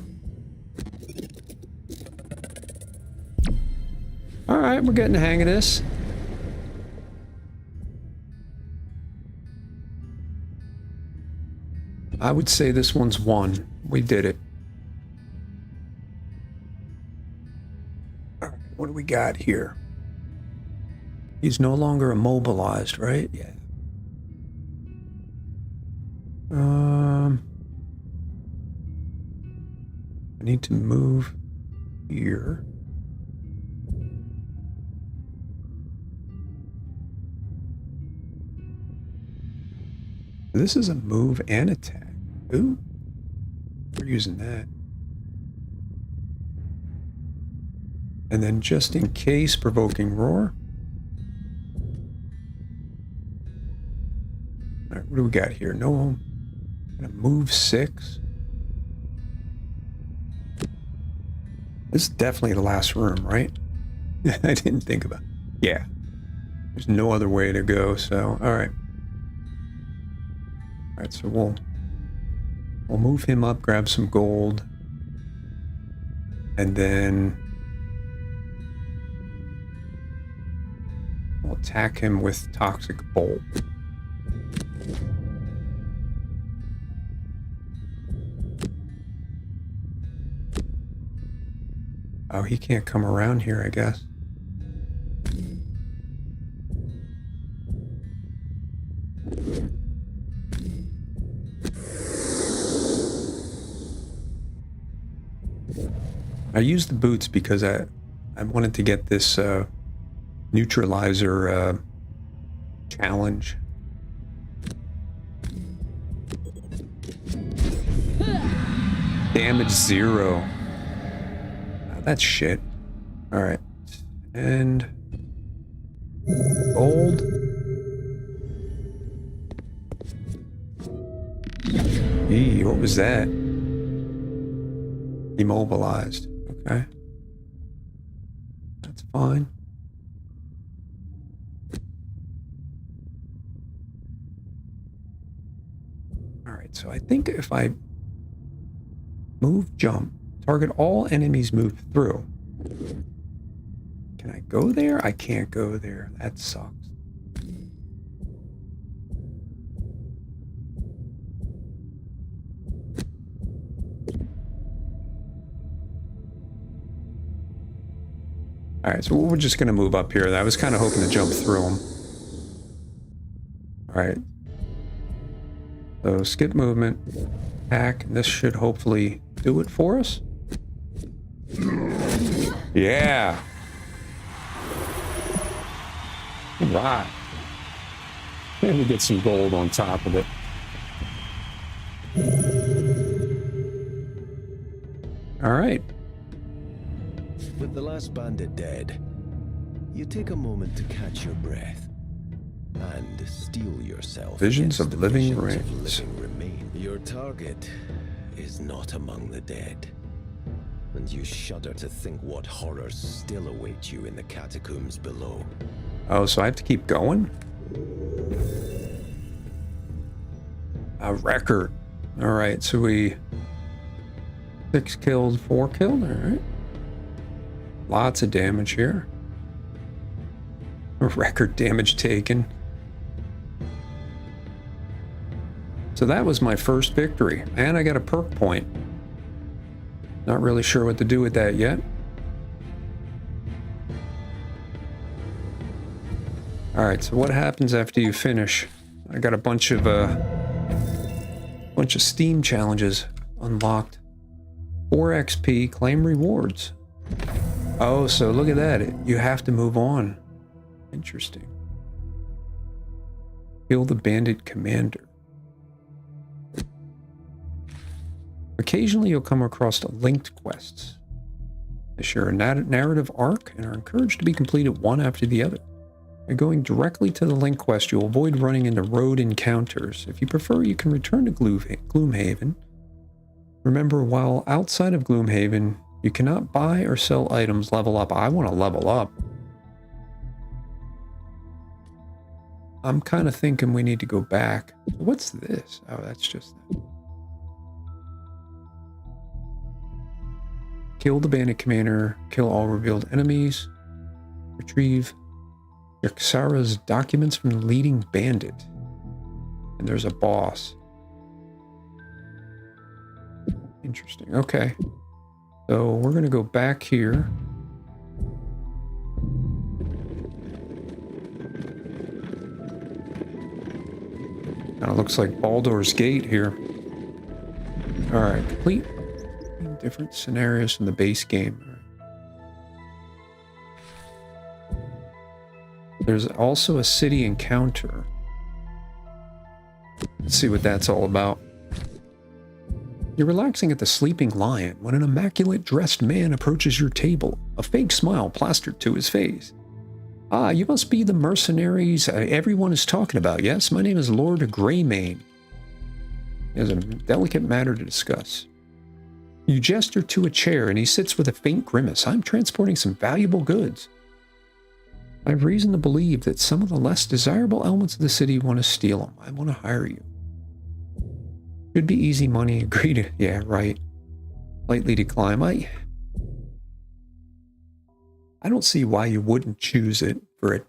Alright, we're getting the hang of this. I would say this one's 1. We did it. All right, what do we got here? He's no longer immobilized, right? Yeah. I need to move here. This is a move and attack. Ooh. We're using that. And then just in case, provoking roar. All right, what do we got here? No. Gonna move 6. This is definitely the last room, right? I didn't think about it. Yeah. There's no other way to go, so all right. All right, so we'll move him up, grab some gold, and then we'll attack him with Toxic Bolt. Oh, he can't come around here, I guess. I used the boots because I wanted to get this neutralizer challenge. Damage 0. Oh, that's shit. Alright. And gold. Eee, what was that? Immobilized. Okay. That's fine. Alright, so I think if I move, jump, target all enemies move through. Can I go there? I can't go there. That sucks. Alright, so we're just going to move up here. I was kind of hoping to jump through them. Alright. So skip movement, hack, and this should hopefully do it for us. Yeah. Right. And we get some gold on top of it. Alright. With the last bandit dead, you take a moment to catch your breath and steel yourself. Visions of living remains. Your target is not among the dead, and you shudder to think what horrors still await you in the catacombs below. Oh, so I have to keep going? A record. Alright, so we 6 killed, 4 killed, alright. Lots of damage here. Record damage taken. So that was my first victory, and I got a perk point. Not really sure what to do with that yet. Alright, so what happens after you finish? I got a bunch of Steam challenges unlocked. 4 XP, claim rewards. Oh, so look at that. You have to move on. Interesting. Kill the bandit commander. Occasionally you'll come across linked quests. They share a narrative arc and are encouraged to be completed one after the other. By going directly to the link quest, you'll avoid running into road encounters. If you prefer, you can return to Gloomhaven. Remember, while outside of Gloomhaven, you cannot buy or sell items, level up. I want to level up. I'm kind of thinking we need to go back. What's this? Oh, that's just that. Kill the bandit commander. Kill all revealed enemies. Retrieve Yaksara's documents from the leading bandit. And there's a boss. Interesting. Okay. So we're going to go back here. Kind of looks like Baldur's Gate here. Alright, complete different scenarios from the base game. There's also a city encounter. Let's see what that's all about. You're relaxing at the Sleeping Lion when an immaculate dressed man approaches your table, a fake smile plastered to his face. Ah, you must be the mercenaries everyone is talking about. Yes, my name is Lord Greymane. There's a delicate matter to discuss. You gesture to a chair and he sits with a faint grimace. I'm transporting some valuable goods. I have reason to believe that some of the less desirable elements of the city want to steal them. I want to hire you. Should be easy money. Agree to... Yeah, right. Lightly decline. I don't see why you wouldn't choose it for a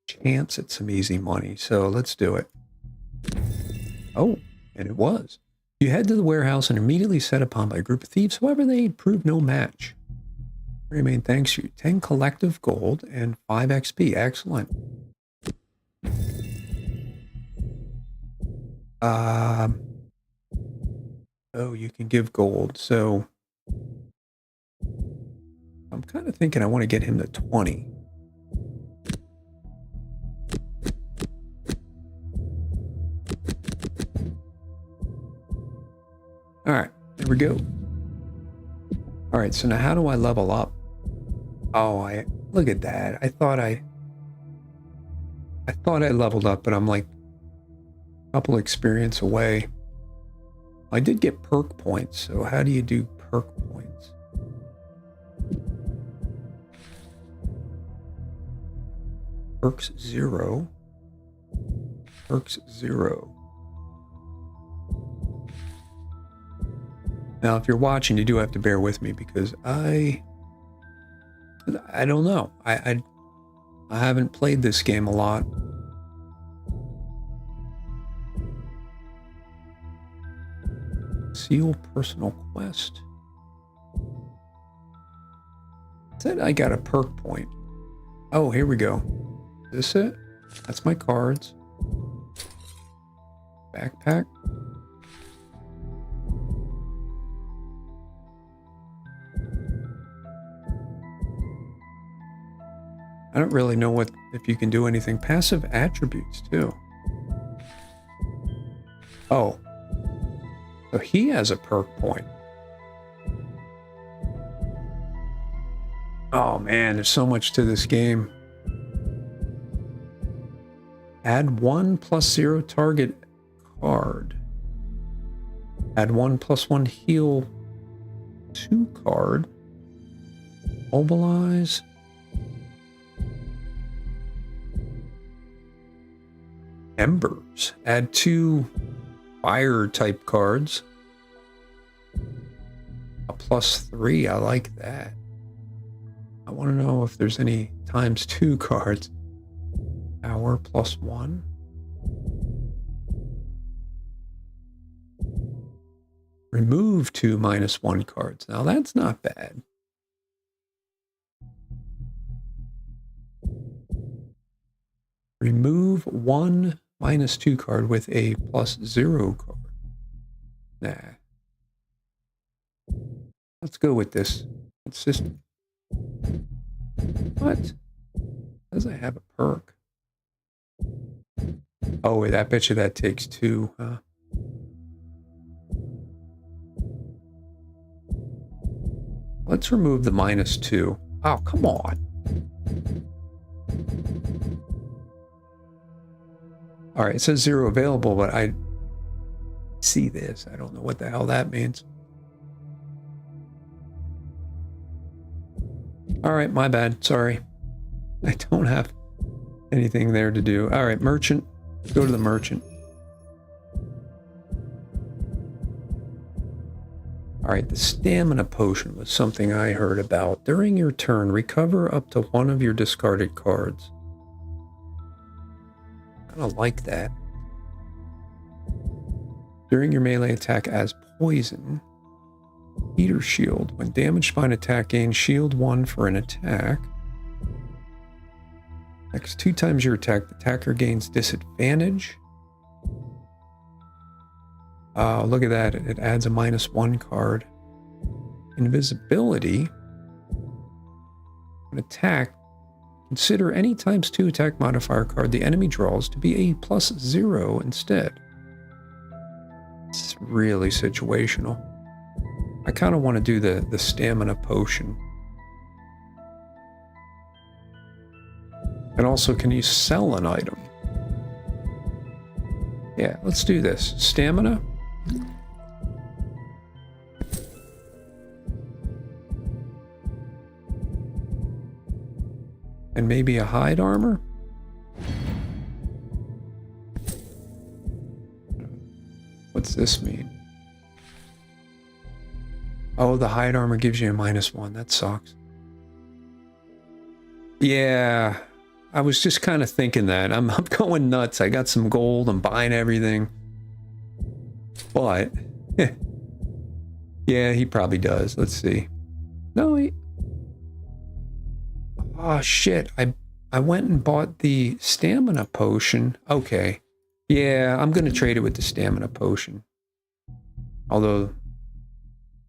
chance at some easy money. So let's do it. Oh, and it was. You head to the warehouse and immediately set upon by a group of thieves. However, they proved no match. Remain, thanks you. 10 collective gold and 5 XP. Excellent. Oh, you can give gold. So I'm kind of thinking I want to get him to 20. All right, there we go. All right, so now how do I level up? Oh, look at that. I thought I leveled up, but I'm like a couple experience away. I did get perk points, so how do you do perk points? Perks 0. Perks 0. Now, if you're watching, you do have to bear with me because I don't know. I haven't played this game a lot. Seal personal quest. Said I got a perk point. Oh, here we go. Is this it? That's my cards. Backpack. I don't really know if you can do anything. Passive attributes too. Oh. So he has a perk point. Oh man, there's so much to this game. Add 1 + 0 target card. Add 1 + 1 heal 2 card. Mobilize. Embers. Add 2 fire type cards. A +3. I like that. I want to know if there's any ×2 cards. Power +1. Remove 2 -1 cards. Now that's not bad. Remove 1 -2 card with a +0 card. Nah. Let's go with this. It's just... What? Does I have a perk? Oh, wait, I bet you that takes 2, huh? Let's remove the -2. Oh, come on. All right, it says 0 available, but I see this. I don't know what the hell that means. All right, my bad. Sorry. I don't have anything there to do. All right, merchant. Go to the merchant. All right, the stamina potion was something I heard about. During your turn, recover up to 1 of your discarded cards. I don't like that. During your melee attack as poison, Heater shield. When damaged by an attack, gain shield 1 for an attack. Next 2 times your attack, the attacker gains disadvantage. Oh, look at that. It adds a -1 card. Invisibility. An attack. Consider any ×2 attack modifier card the enemy draws to be a +0 instead. It's really situational. I kind of want to do the stamina potion. And also, can you sell an item? Yeah, let's do this. Stamina. And maybe a hide armor? What's this mean? Oh, the hide armor gives you a -1. That sucks. Yeah, I was just kind of thinking that. I'm going nuts. I got some gold. I'm buying everything. But, yeah, he probably does. Let's see. No, Oh, shit. I went and bought the stamina potion. Okay. Yeah, I'm going to trade it with the stamina potion. Although,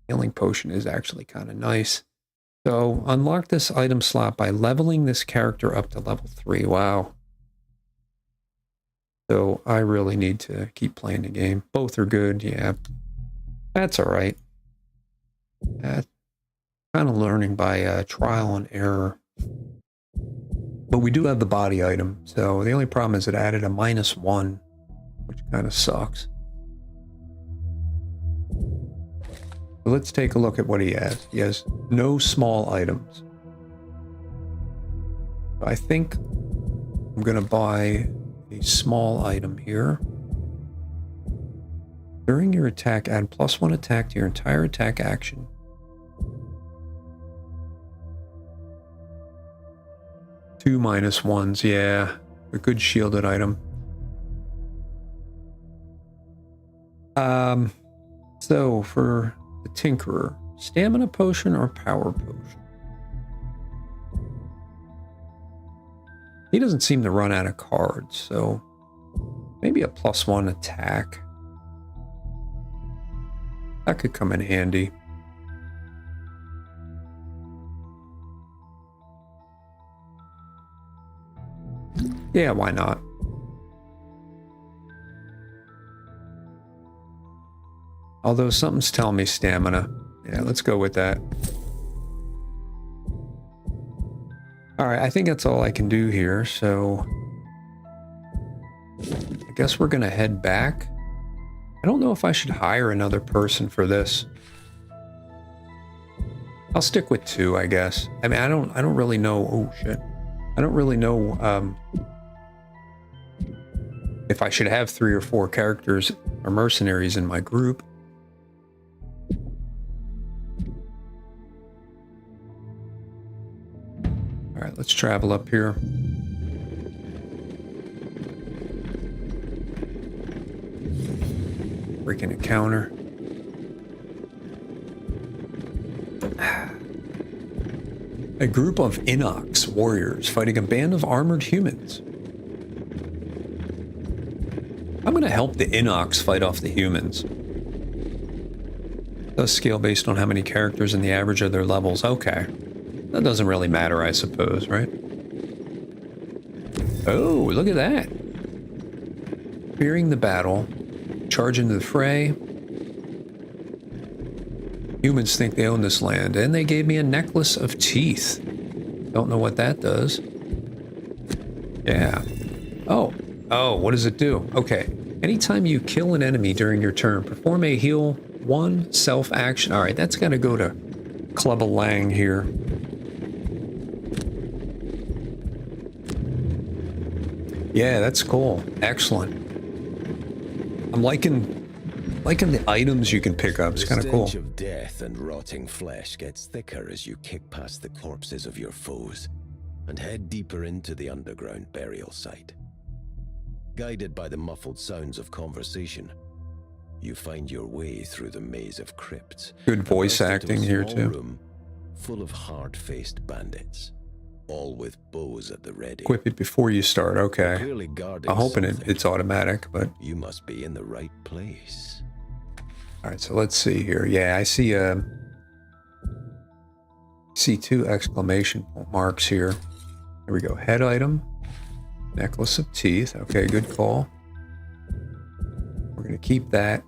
healing potion is actually kind of nice. So, unlock this item slot by leveling this character up to level 3. Wow. So, I really need to keep playing the game. Both are good, yeah. That's all right. Kind of learning by trial and error. But we do have the body item, so the only problem is it added a -1, which kind of sucks. So let's take a look at what he has. He has no small items. I think I'm going to buy a small item here. During your attack, add +1 attack to your entire attack action. Two -1s, yeah. A good shielded item. So for the Tinkerer, stamina potion or power potion? He doesn't seem to run out of cards, so maybe a +1 attack. That could come in handy. Yeah, why not? Although something's telling me stamina. Yeah, let's go with that. Alright, I think that's all I can do here, so I guess we're gonna head back. I don't know if I should hire another person for this. I'll stick with 2, I guess. I mean, I don't really know. Oh shit. I don't really know if I should have 3 or 4 characters or mercenaries in my group. All right, let's travel up here. Freaking encounter. A group of Inox warriors fighting a band of armored humans. I'm going to help the Inox fight off the humans. It does scale based on how many characters and the average of their levels. Okay. That doesn't really matter, I suppose, right? Oh, look at that. Fearing the battle. Charge into the fray. Humans think they own this land, and they gave me a necklace of teeth. Don't know what that does. Yeah. Oh, what does it do? Okay. Anytime you kill an enemy during your turn, perform a heal 1 self-action. All right, that's got to go to Clubba Lang here. Yeah, that's cool. Excellent. I'm liking the items you can pick up. It's kind of cool. The stench of death and rotting flesh gets thicker as you kick past the corpses of your foes and head deeper into the underground burial site. Guided by the muffled sounds of conversation, you find your way through the maze of crypts. Good voice acting here too. Room full of hard-faced bandits, all with bows at the ready. Equip it before you start. Okay. Clearly guarding I'm hoping something. it's automatic, but You must be in the right place. all right. So let's see here. Yeah, I see 2 exclamation marks here. There we go. Head item, necklace of teeth. Okay, good call. We're gonna keep that.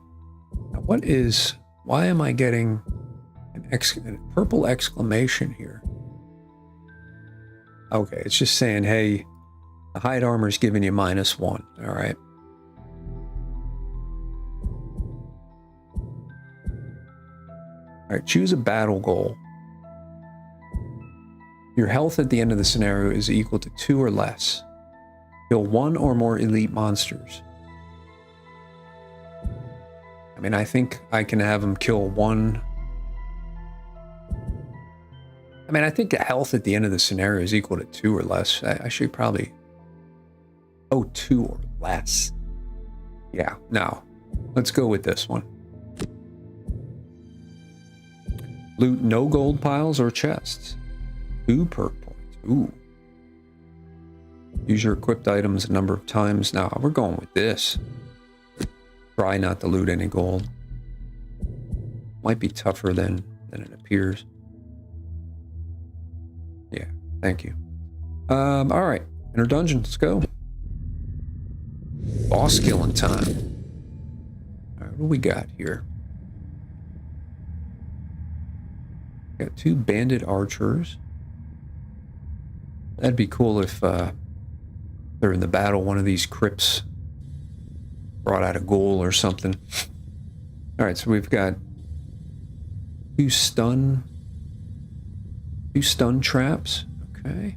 Now, why am I getting a purple exclamation here? Okay, it's just saying, hey, the hide armor is giving you -1. All right. All right, choose a battle goal. Your health at the end of the scenario is equal to 2 or less. Kill 1 or more elite monsters. I mean, I think I can have him kill 1. I mean, I think the health at the end of the scenario is equal to 2 or less. I should probably... Oh, 2 or less. Yeah, no. Let's go with this one. Loot no gold piles or chests. 2 perk points. Ooh. Use your equipped items a number of times. Now, we're going with this. Try not to loot any gold. Might be tougher than it appears. Yeah, thank you. Alright. Inner dungeon, let's go. Boss killing time. Alright, what do we got here? Got 2 bandit archers. That'd be cool if they're in the battle, one of these crypts brought out a ghoul or something. Alright, so we've got 2 stun traps. Okay.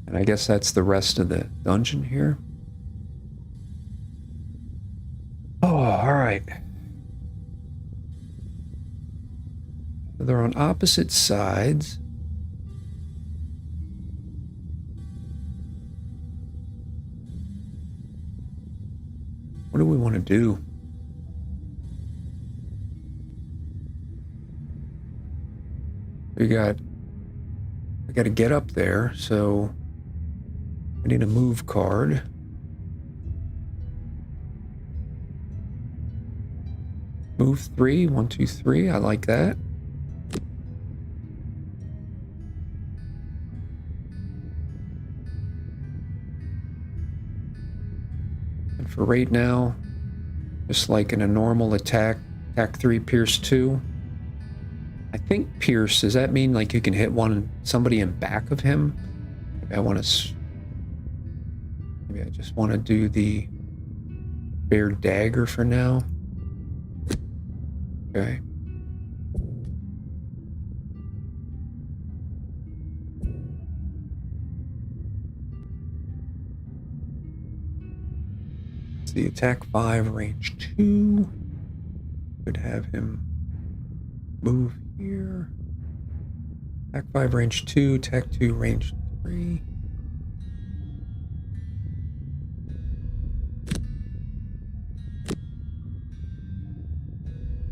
And I guess that's the rest of the dungeon here. Oh, alright. They're on opposite sides. What do we want to do? We got to get up there, so we need a move card. Move 3, 1, 2, 3. I like that. And for right now, just like in a normal attack 3, Pierce 2. I think Pierce, does that mean like you can hit somebody in back of him? Maybe I just want to do the bare dagger for now. Okay. It's the attack 5, range 2. Could have him move here. Attack 5, range 2. Attack 2, range 3.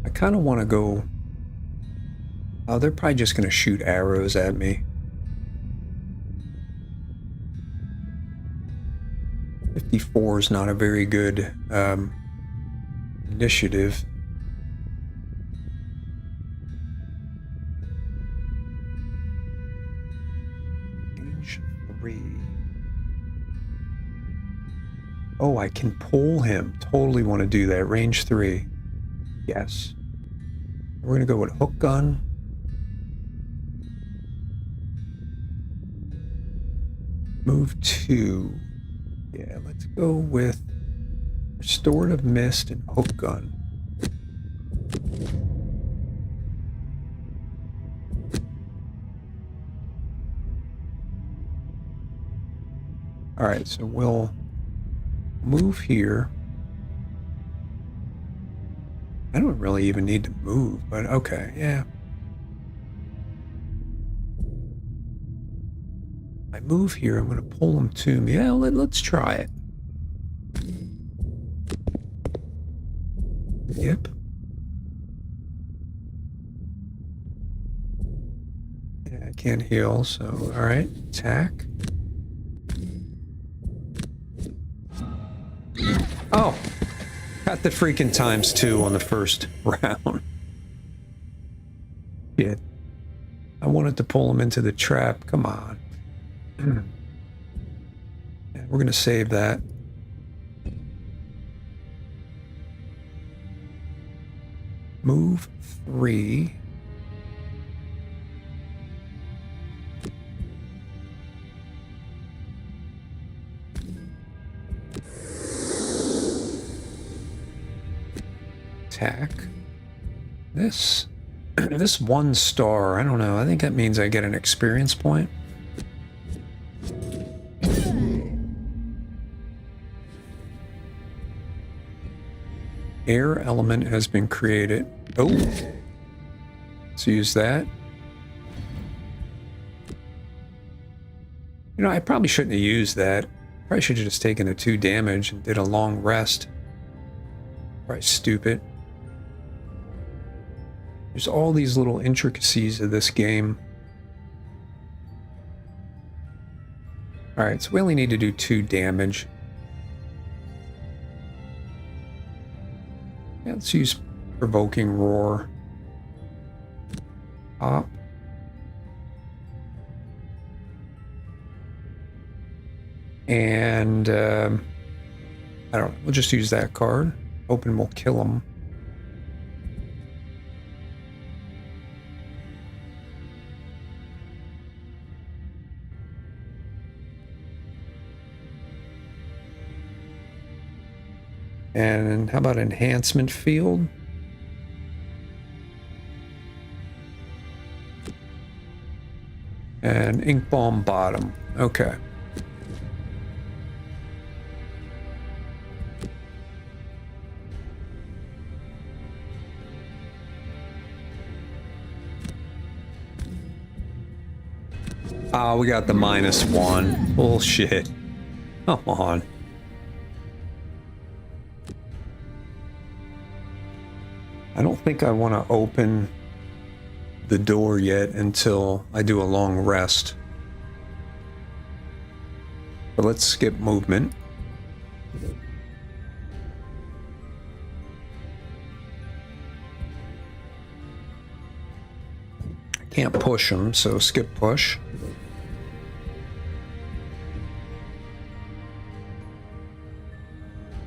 I kind of want to go... Oh, they're probably just going to shoot arrows at me. 54 is not a very good initiative. Range 3. Oh, I can pull him. Totally want to do that. Range 3. Yes. We're going to go with hook gun. Move 2. Yeah, let's go with restorative mist and hook gun. All right, so we'll move here. I don't really even need to move, but okay, yeah. I move here, I'm going to pull them to me. Yeah, let's try it. Yep. Yeah, I can't heal, so all right, attack. Oh, got the freaking ×2 on the first round. Shit. I wanted to pull him into the trap. Come on. Yeah, we're going to save that. Move 3. Attack. This 1 star, I don't know. I think that means I get an experience point. Air element has been created. Oh, let's use that. You know, I probably shouldn't have used that. Probably should have just taken the 2 damage and did a long rest. Probably stupid. There's all these little intricacies of this game. All right, so we only need to do 2 damage. Yeah, let's use Provoking Roar. Pop. And I don't know, we'll just use that card. Hoping we'll kill him. And how about Enhancement Field? And Ink Bomb Bottom. Okay. Oh, we got the -1. Bullshit. Come on. I don't think I want to open the door yet until I do a long rest. But let's skip movement. I can't push them, so skip push.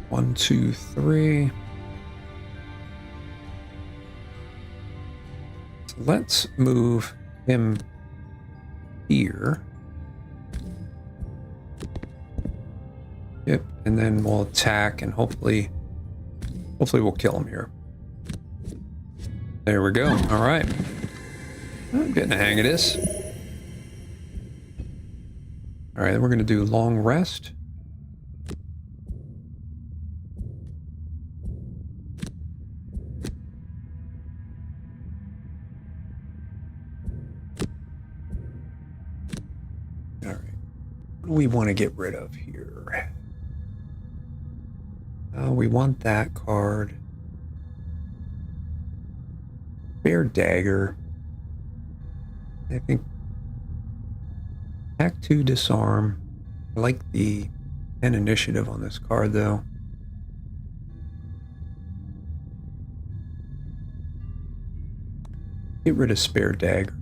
One, two, three. So let's move him here. Yep, and then we'll attack and hopefully we'll kill him here. There we go. All right. I'm getting the hang of this. All right, then we're going to do long rest. All right. What do we want to get rid of here? We want that card. Bear Dagger. I think Act 2 Disarm. I like the 10 initiative on this card though. Get rid of Spare Dagger.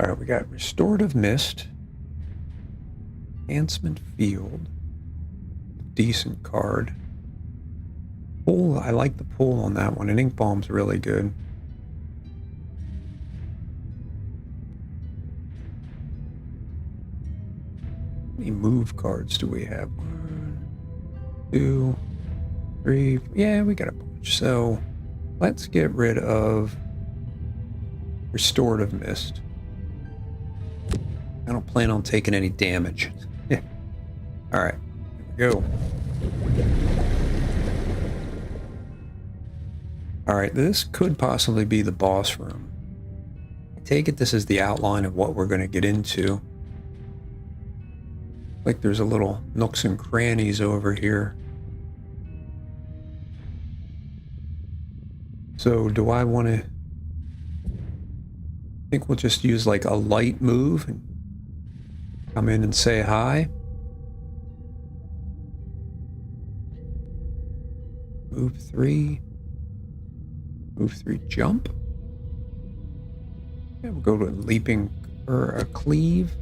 All right, we got Restorative Mist, Enhancement Field, decent card. Pull, I like the pull on that one, and Ink Bomb's really good. How many move cards do we have? 1, 2, 3. Yeah, we got a bunch. So let's get rid of Restorative Mist. I don't plan on taking any damage. Yeah. All right, here we go. All right, this could possibly be the boss room. I take it this is the outline of what we're going to get into. Like there's a little nooks and crannies over here. So do I want to... I think we'll just use like a light move and come in and say hi. Move 3. Move 3 jump. Yeah, we'll go to leaping or a cleave.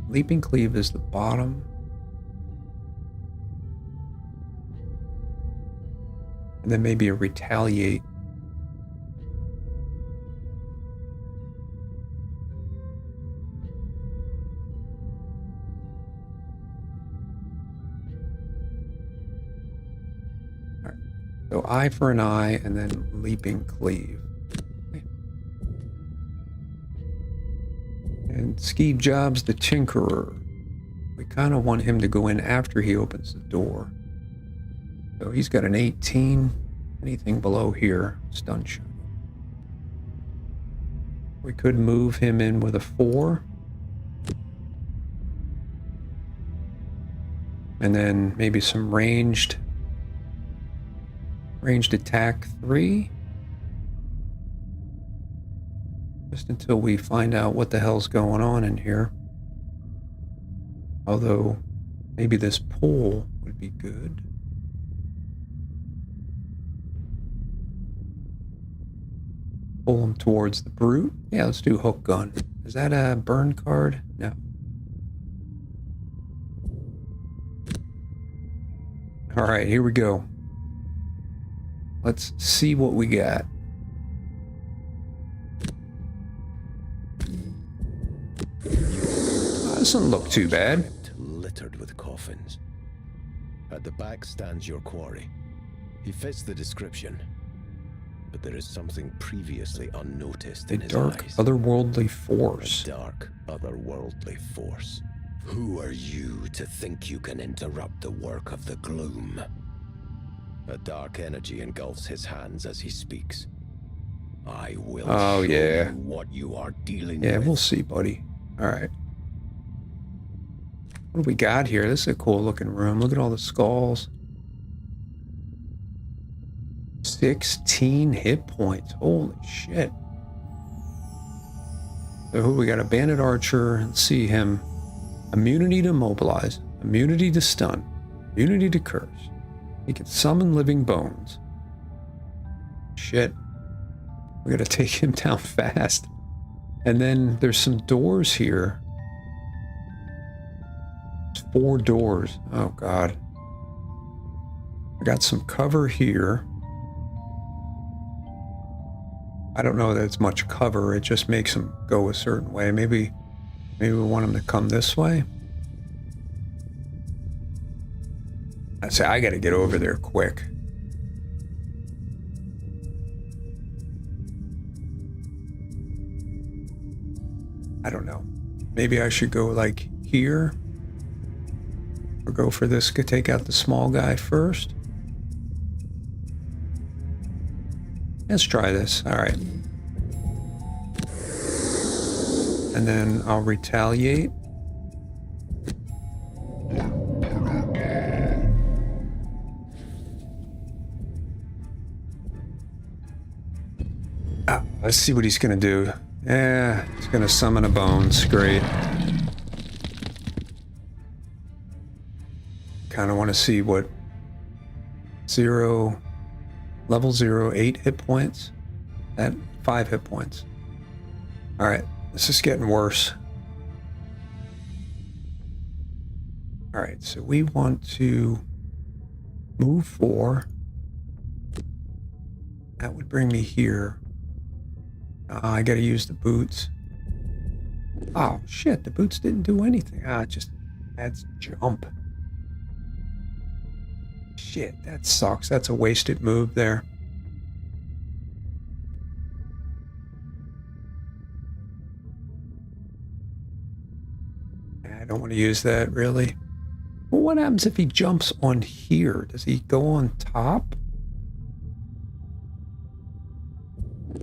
Leaping cleave is the bottom. And then maybe a retaliate. So eye for an eye, and then leaping cleave. Okay. And Skeeve Jobs, the Tinkerer. We kind of want him to go in after he opens the door. So he's got an 18. Anything below here, stun shot. We could move him in with a 4. And then maybe some ranged attack 3. Just until we find out what the hell's going on in here. Although, maybe this pull would be good. Pull him towards the brute. Yeah, let's do hook gun. Is that a burn card? No. All right, here we go. Let's see what we got. Doesn't look too bad. Littered with coffins. At the back stands your quarry. He fits the description, but there is something previously unnoticed in his dark, eyes. otherworldly force. A dark, otherworldly force. Who are you to think you can interrupt the work of the gloom? A dark energy engulfs his hands as he speaks. I will show you what you are dealing with. Yeah, we'll see, buddy. All right. What do we got here? This is a cool looking room. Look at all the skulls. 16 hit points. Holy shit. So who we got? A bandit archer. Let's see him. Immunity to mobilize. Immunity to stun. Immunity to curse. He can summon living bones. Shit. We gotta take him down fast. And then there's some doors here. 4 doors. Oh god. I got some cover here. I don't know that it's much cover. It just makes him go a certain way. Maybe we want him to come this way. I say I gotta get over there quick. I don't know. Maybe I should go like here. Or go for this, take out the small guy first. Let's try this. All right. And then I'll retaliate. Let's see what he's going to do. Yeah, he's going to summon a bones. Great. Kind of want to see what level 0, 8 hit points, at 5 hit points. All right, this is getting worse. All right, so we want to move 4. That would bring me here. I got to use the boots. Oh shit, the boots didn't do anything. It just adds jump. Shit, that sucks. That's a wasted move there. I don't want to use that, really. Well, what happens if he jumps on here? Does he go on top?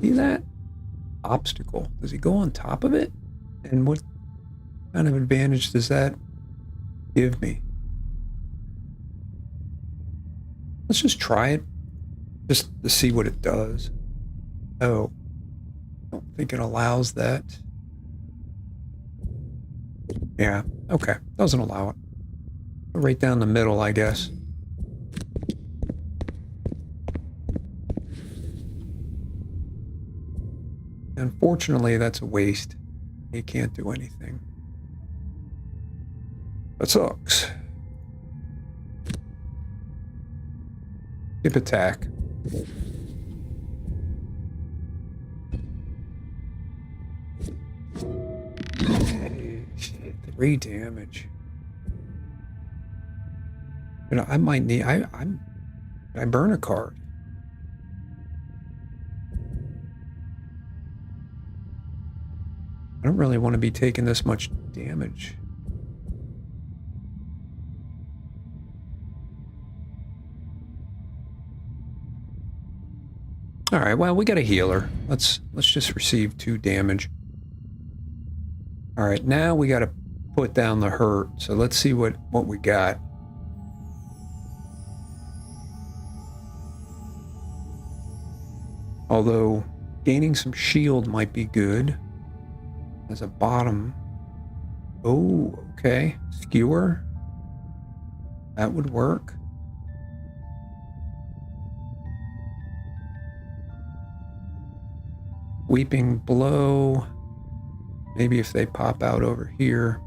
See that? Obstacle. Does he go on top of it? And what kind of advantage does that give me? Let's just try it, just to see what it does. Oh, I don't think it allows that. Yeah, okay, doesn't allow it. Right down the middle, I guess. Unfortunately, that's a waste. He can't do anything. That sucks. Skip attack. Shit, 3 damage. You know, I might need. I burn a card. I don't really want to be taking this much damage. All right, well, we got a healer. Let's just receive 2 damage. All right, now we got to put down the hurt. So let's see what we got. Although gaining some shield might be good as a bottom. Oh, okay. Skewer. That would work. Weeping Blow. Maybe if they pop out over here.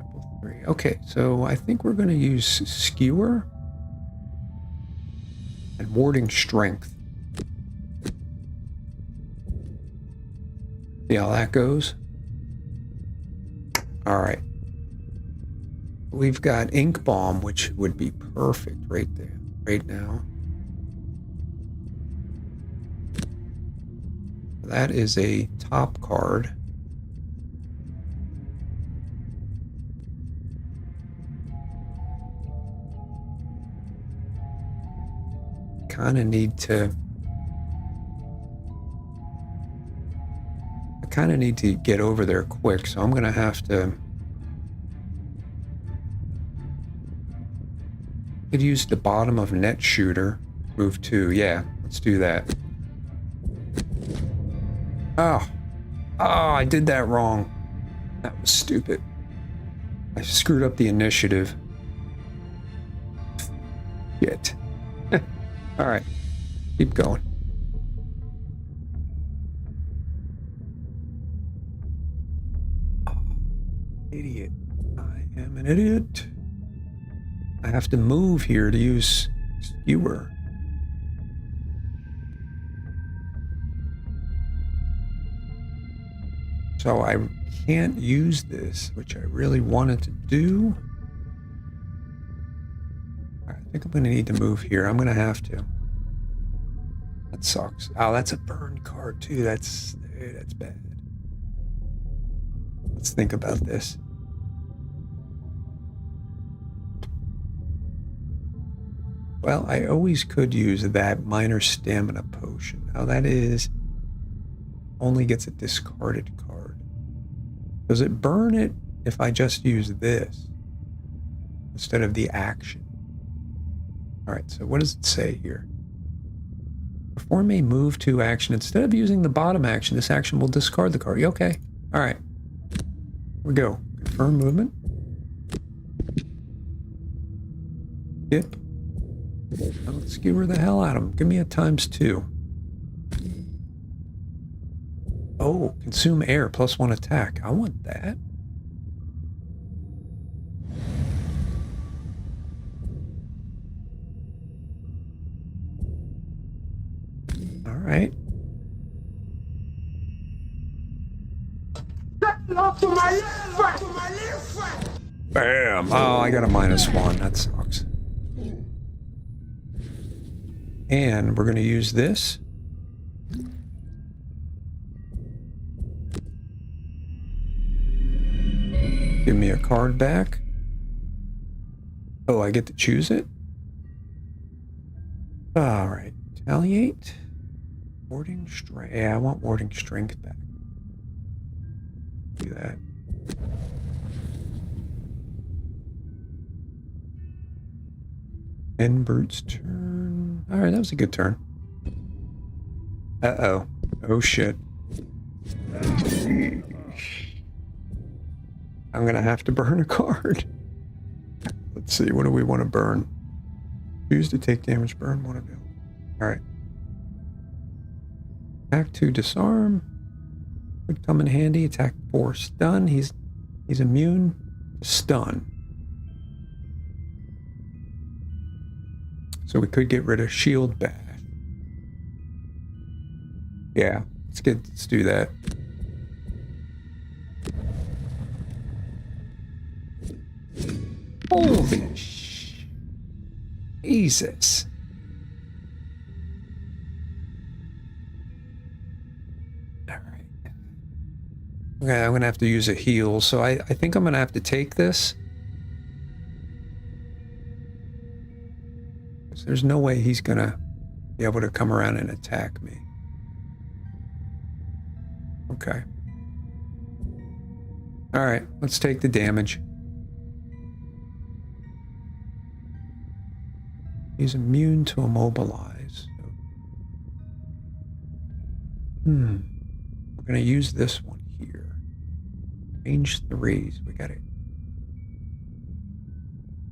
Level 3. Okay, so I think we're going to use Skewer and Warding Strength. See how that goes? All right. We've got Ink Bomb, which would be perfect right there, right now. That is a top card. Kind of need to... I kind of need to get over there quick, so I'm going to have to... Could use the bottom of Net Shooter. Move 2. Yeah, let's do that. Oh. Oh, I did that wrong. That was stupid. I screwed up the initiative. Shit. All right. Keep going. Idiot. I am an idiot. I have to move here to use Skewer. So I can't use this, which I really wanted to do. I think I'm going to need to move here. I'm going to have to. That sucks. Oh, that's a burn card too. That's bad. Let's think about this. Well, I always could use that minor stamina potion. Now that is only gets a discarded card. Does it burn it if I just use this instead of the action? All right, so what does it say here? Perform a move to action. Instead of using the bottom action, this action will discard the card. Okay, all right. Here we go. Confirm movement. Skip. Let's skewer the hell out of him. Give me a ×2. Oh, consume air, +1 attack. I want that. All right. Bam! Oh, I got a -1. That sucks. And we're going to use this. Give me a card back. Oh, I get to choose it? All right. Retaliate. Warding Strength. Yeah, I want Warding Strength back. Do that. End Brute's turn. All right, that was a good turn. Uh-oh. Oh, shit. I'm going to have to burn a card. Let's see. What do we want to burn? Choose to take damage. Burn one of them. All right. Attack 2, disarm. Would come in handy. Attack 4, stun. He's immune to stun. So we could get rid of shield bash. Yeah, let's do that. Holy Jesus. All right. Okay, I'm gonna have to use a heal, so I think I'm gonna have to take this. There's no way he's gonna be able to come around and attack me. Okay. All right, let's take the damage. He's immune to immobilize. We're going to use this one here. Range 3s. We got to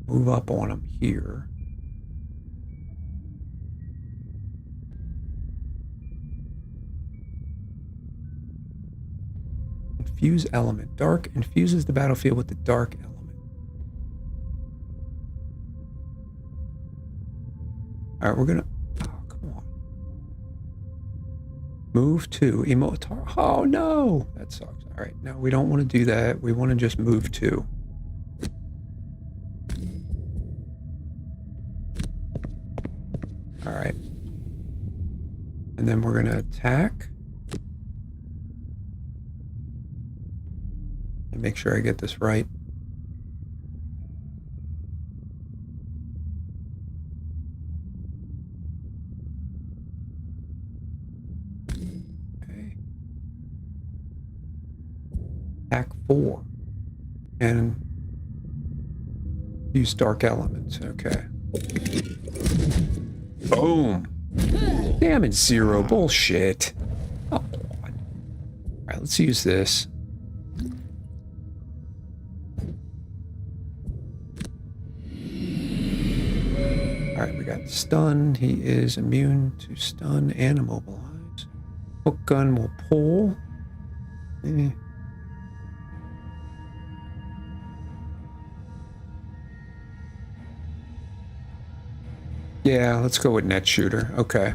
move up on them here. Infuse element. Dark infuses the battlefield with the dark element. All right, we're going to... Oh, come on. Move to Emotar. Oh, no. That sucks. All right, no, we don't want to do that. We want to just move to. All right. And then we're going to attack. And make sure I get this right. Okay. Attack 4. And use dark elements. Okay. Boom. Damage 0. Bullshit. Oh, on. All right, let's use this. All right, we got stun. He is immune to stun and immobilize. Hook gun will pull. Yeah, let's go with net shooter. Okay.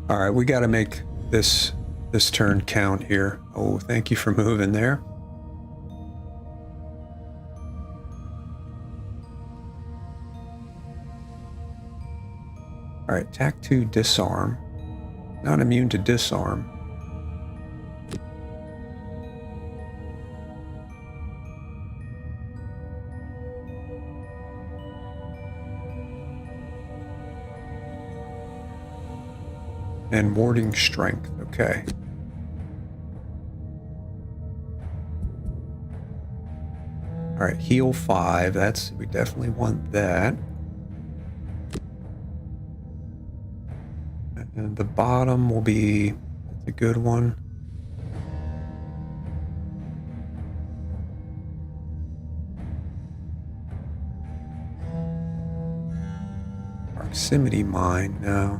All right, we got to make this turn count here. Oh, thank you for moving there. All right, attack 2, disarm. Not immune to disarm. And warding strength, okay. All right, heal 5, we definitely want that. And the bottom will be, that's a good one. Proximity mine, no.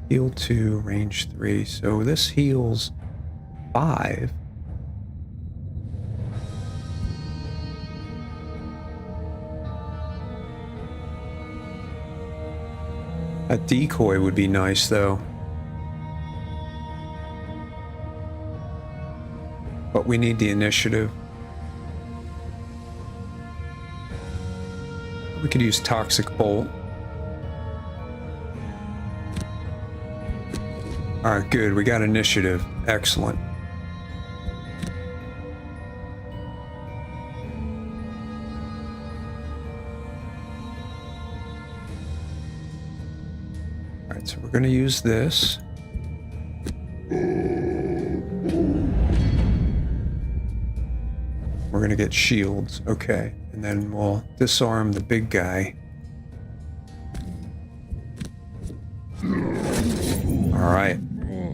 Heal 2, range 3. So this heals 5. A decoy would be nice, though. But we need the initiative. We could use Toxic Bolt. All right, good. We got initiative. Excellent. All right, so we're going to use this. We're going to get shields. Okay. And then we'll disarm the big guy. All right.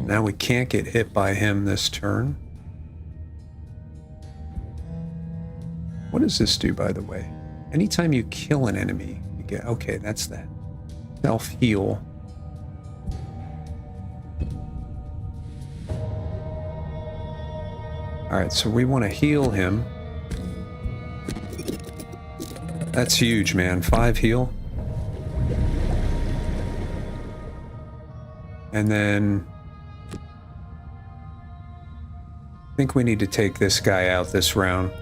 Now we can't get hit by him this turn. What does this do, by the way? Anytime you kill an enemy, you get... Okay, that's that. Self-heal. Alright, so we want to heal him. That's huge, man. 5 heal. And then... I think we need to take this guy out this round.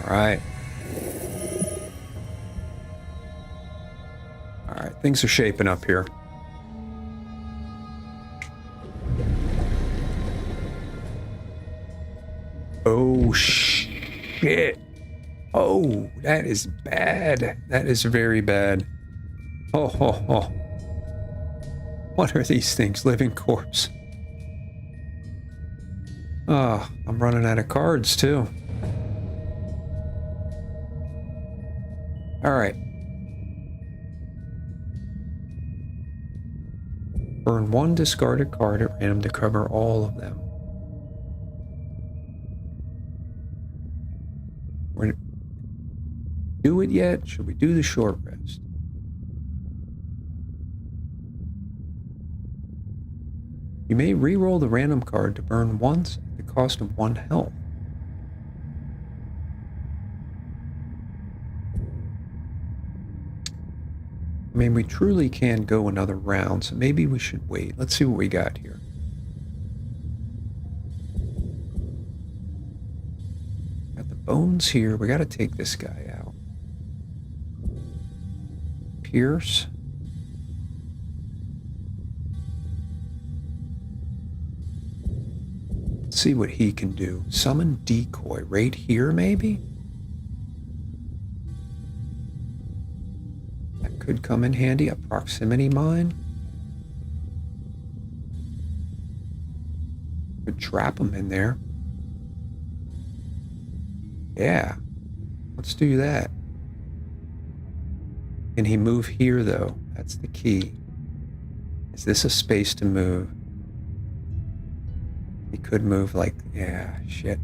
Alright. Alright, things are shaping up here. Oh, shit. Oh, that is bad. That is very bad. Oh, oh, oh. What are these things? Living corpse. Oh, I'm running out of cards, too. All right. Burn one discarded card at random to cover all of them. We're do it yet? Should we do the short rest? You may re-roll the random card to burn once at the cost of 1 health. I mean, we truly can go another round, so maybe we should wait. Let's see what we got here. Got the bones here. We got to take this guy out. Pierce. Let's see what he can do. Summon decoy right here, maybe? That could come in handy. A proximity mine. Could trap him in there. Yeah. Let's do that. Can he move here, though? That's the key. Is this a space to move? He could move like, yeah, shit.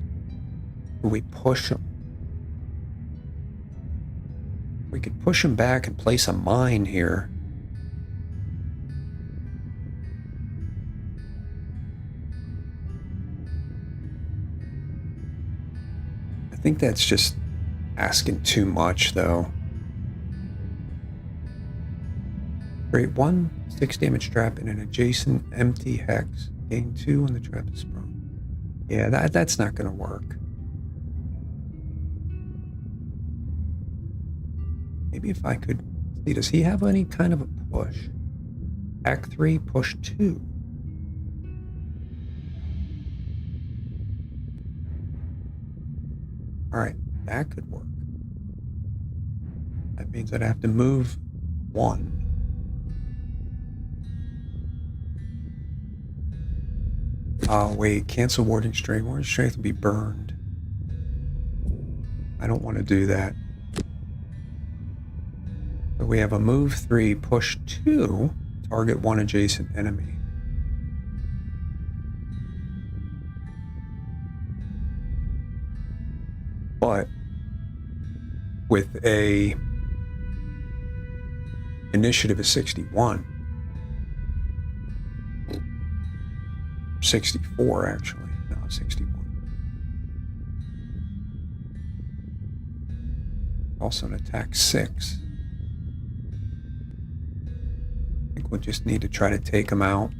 We push him. We could push him back and place a mine here. I think that's just asking too much, though. Create 1 6 damage trap in an adjacent empty hex. Gain 2 when the trap is sprung. Yeah, that's not going to work. Maybe if I could see, does he have any kind of a push? Act 3, push 2. All right, that could work. That means I'd have to move 1. Oh, wait, cancel Warding Strength. Warding Strength will be burned. I don't want to do that. So we have a move 3, push 2, target 1 adjacent enemy. But with a initiative of 61. 64, actually. No, 61. Also an attack 6. I think we'll just need to try to take him out.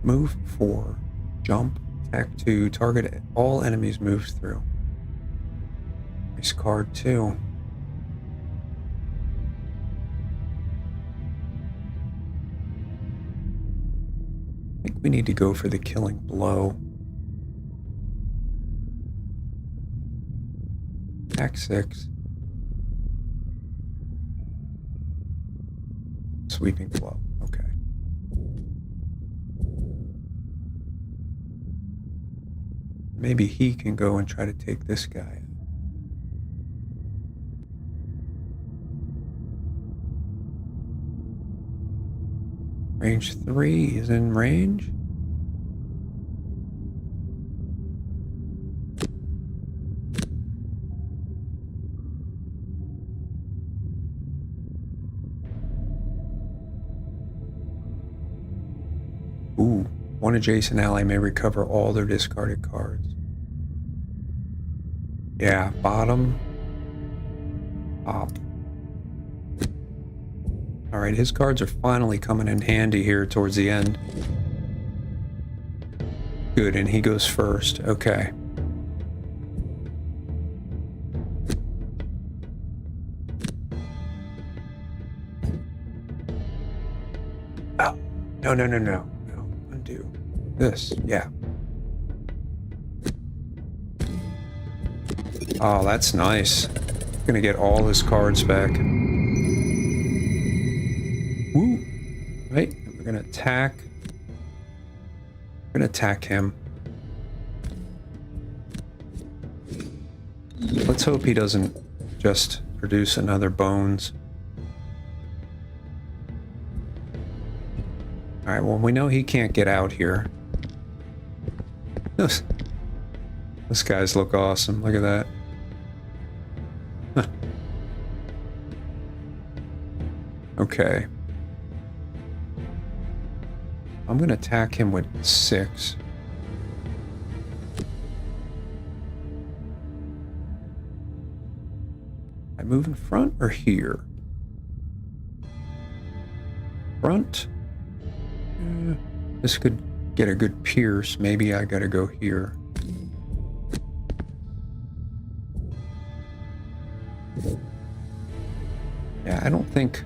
Move 4. Jump. Attack 2. Target all enemies moves through. Nice card, too. I think we need to go for the killing blow. Attack 6. Sweeping blow. Okay. Maybe he can go and try to take this guy. Range 3 is in range. Ooh, one adjacent ally may recover all their discarded cards. Yeah, bottom, top. All right, his cards are finally coming in handy here towards the end. Good, and he goes first. Okay. Oh, no. Undo. This, yeah. Oh, that's nice. Gonna get all his cards back. Woo! Right? We're gonna attack. We're gonna attack him. Let's hope he doesn't just produce another bones. Alright, well, we know he can't get out here. Those guys look awesome. Look at that. Huh. Okay. I'm gonna attack him with 6. I move in front or here? Front? This could get a good pierce. Maybe I gotta go here. Yeah, I don't think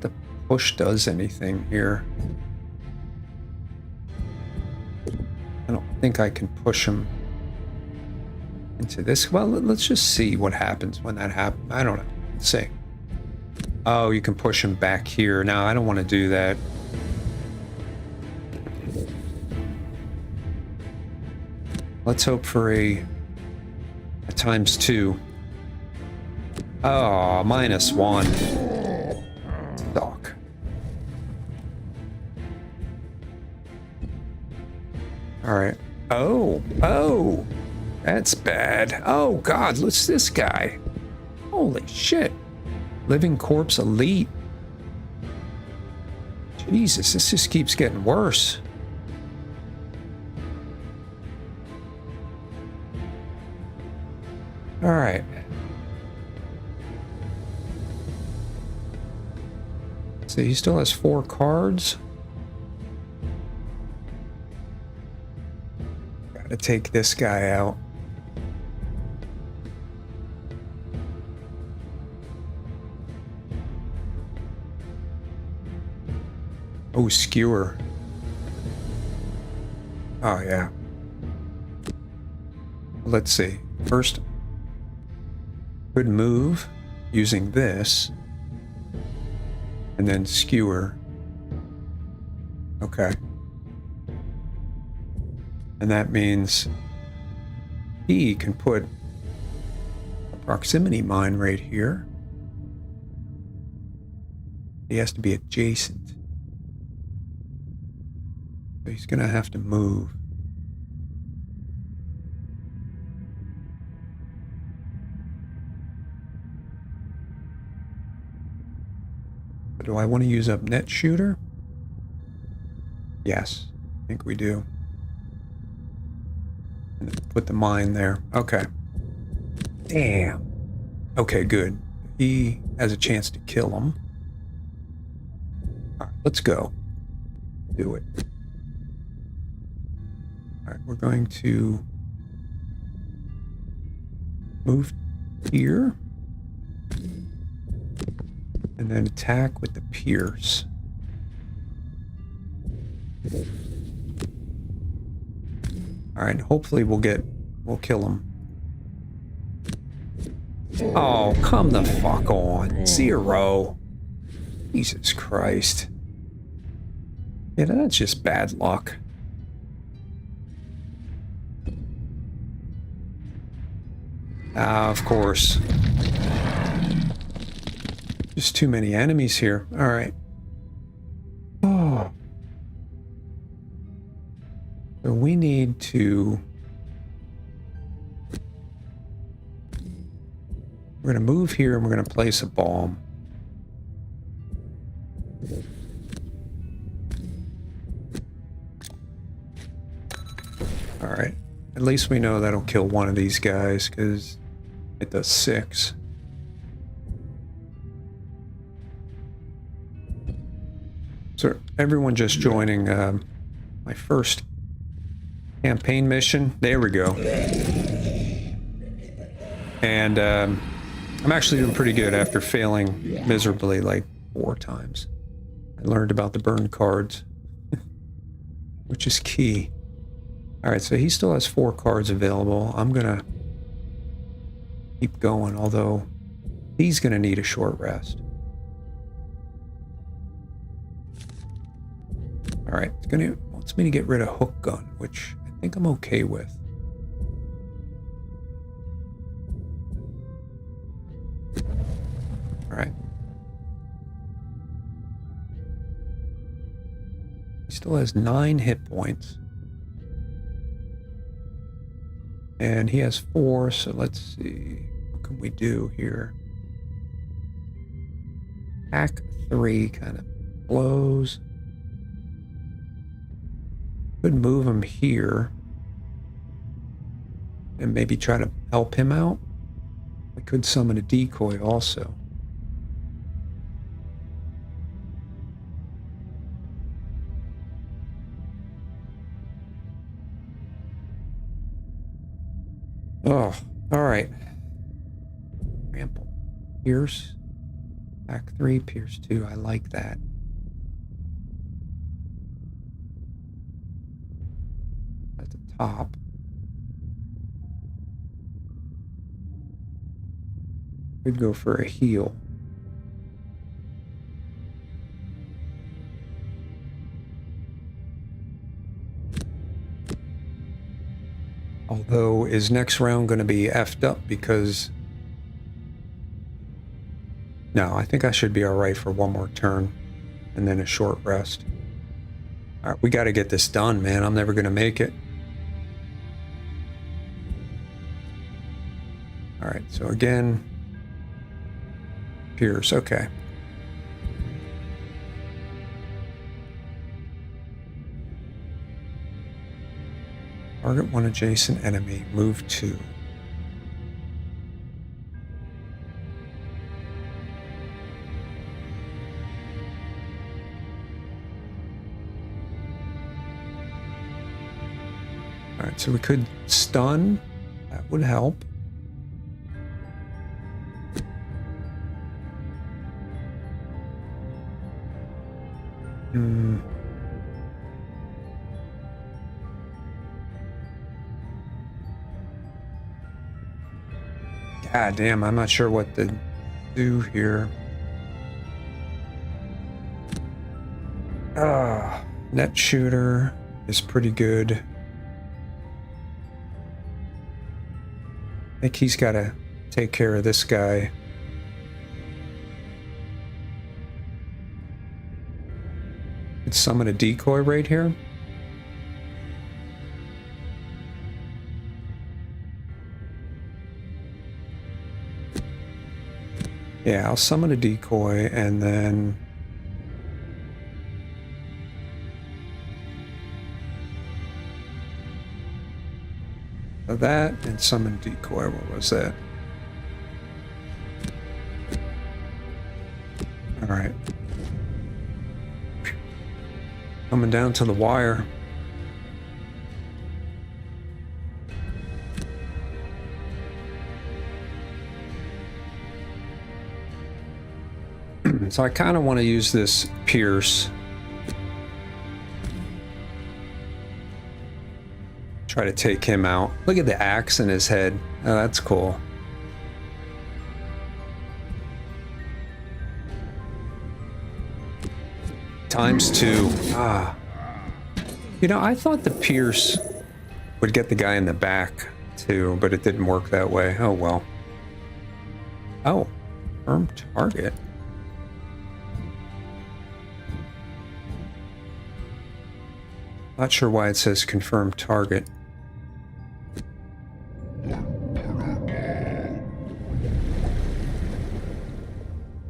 the push does anything here. I don't think I can push him into this. Well, let's just see what happens when that happens. I don't know. Let's see. Oh, you can push him back here. Now, I don't want to do that. Let's hope for a ×2. Oh, -1. Doc. All right. Oh, that's bad. Oh God, look at this guy. Holy shit. Living Corpse Elite. Jesus, this just keeps getting worse. All right. So he still has 4 cards. Gotta take this guy out. Oh, skewer. Oh, yeah. Let's see. First, could move using this. And then skewer. Okay. And that means he can put a proximity mine right here. He has to be adjacent. So he's gonna have to move. Do I want to use up net shooter? Yes, I think we do. And then put the mine there. Okay. Damn. Okay, good. He has a chance to kill him. All right, let's go. Do it. All right, we're going to move here. And then attack with the pierce. Alright, hopefully we'll kill him. Oh, come the fuck on. 0. Jesus Christ. Yeah, that's just bad luck. Of course. Just too many enemies here. All right. Oh. So we need to... We're going to move here and we're going to place a bomb. All right. At least we know that'll kill one of these guys because it does 6. So everyone just joining my first campaign mission. There we go. And I'm actually doing pretty good after failing miserably like 4 times. I learned about the burn cards, which is key. All right, so he still has 4 cards available. I'm gonna keep going, although he's gonna need a short rest. All right, it's gonna wants me to get rid of hook gun, which I think I'm okay with. All right. He still has 9 hit points. And he has 4, so let's see. What can we do here? Hack 3 kind of blows. Could move him here. And maybe try to help him out. I could summon a decoy also. Oh, all right. Trample. Pierce. Hack 3, Pierce 2. I like that. At the top. Could go for a heal. Although, is next round going to be effed up because... No, I think I should be alright for one more turn and then a short rest. Alright, we got to get this done, man. I'm never going to make it. Alright, so again... Pierce, okay. Target one adjacent enemy, move 2. Alright, so we could stun. That would help. God damn, I'm not sure what to do here. Net shooter is pretty good. I think he's got to take care of this guy. Could summon a decoy right here. Yeah, I'll summon a decoy and then... So that and summon decoy. What was that? Alright. Coming down to the wire. So I kind of want to use this Pierce. Try to take him out. Look at the axe in his head. Oh, that's cool. ×2. Ah. You know, I thought the Pierce would get the guy in the back too, but it didn't work that way. Oh well. Oh, firm target. Not sure why it says confirm target.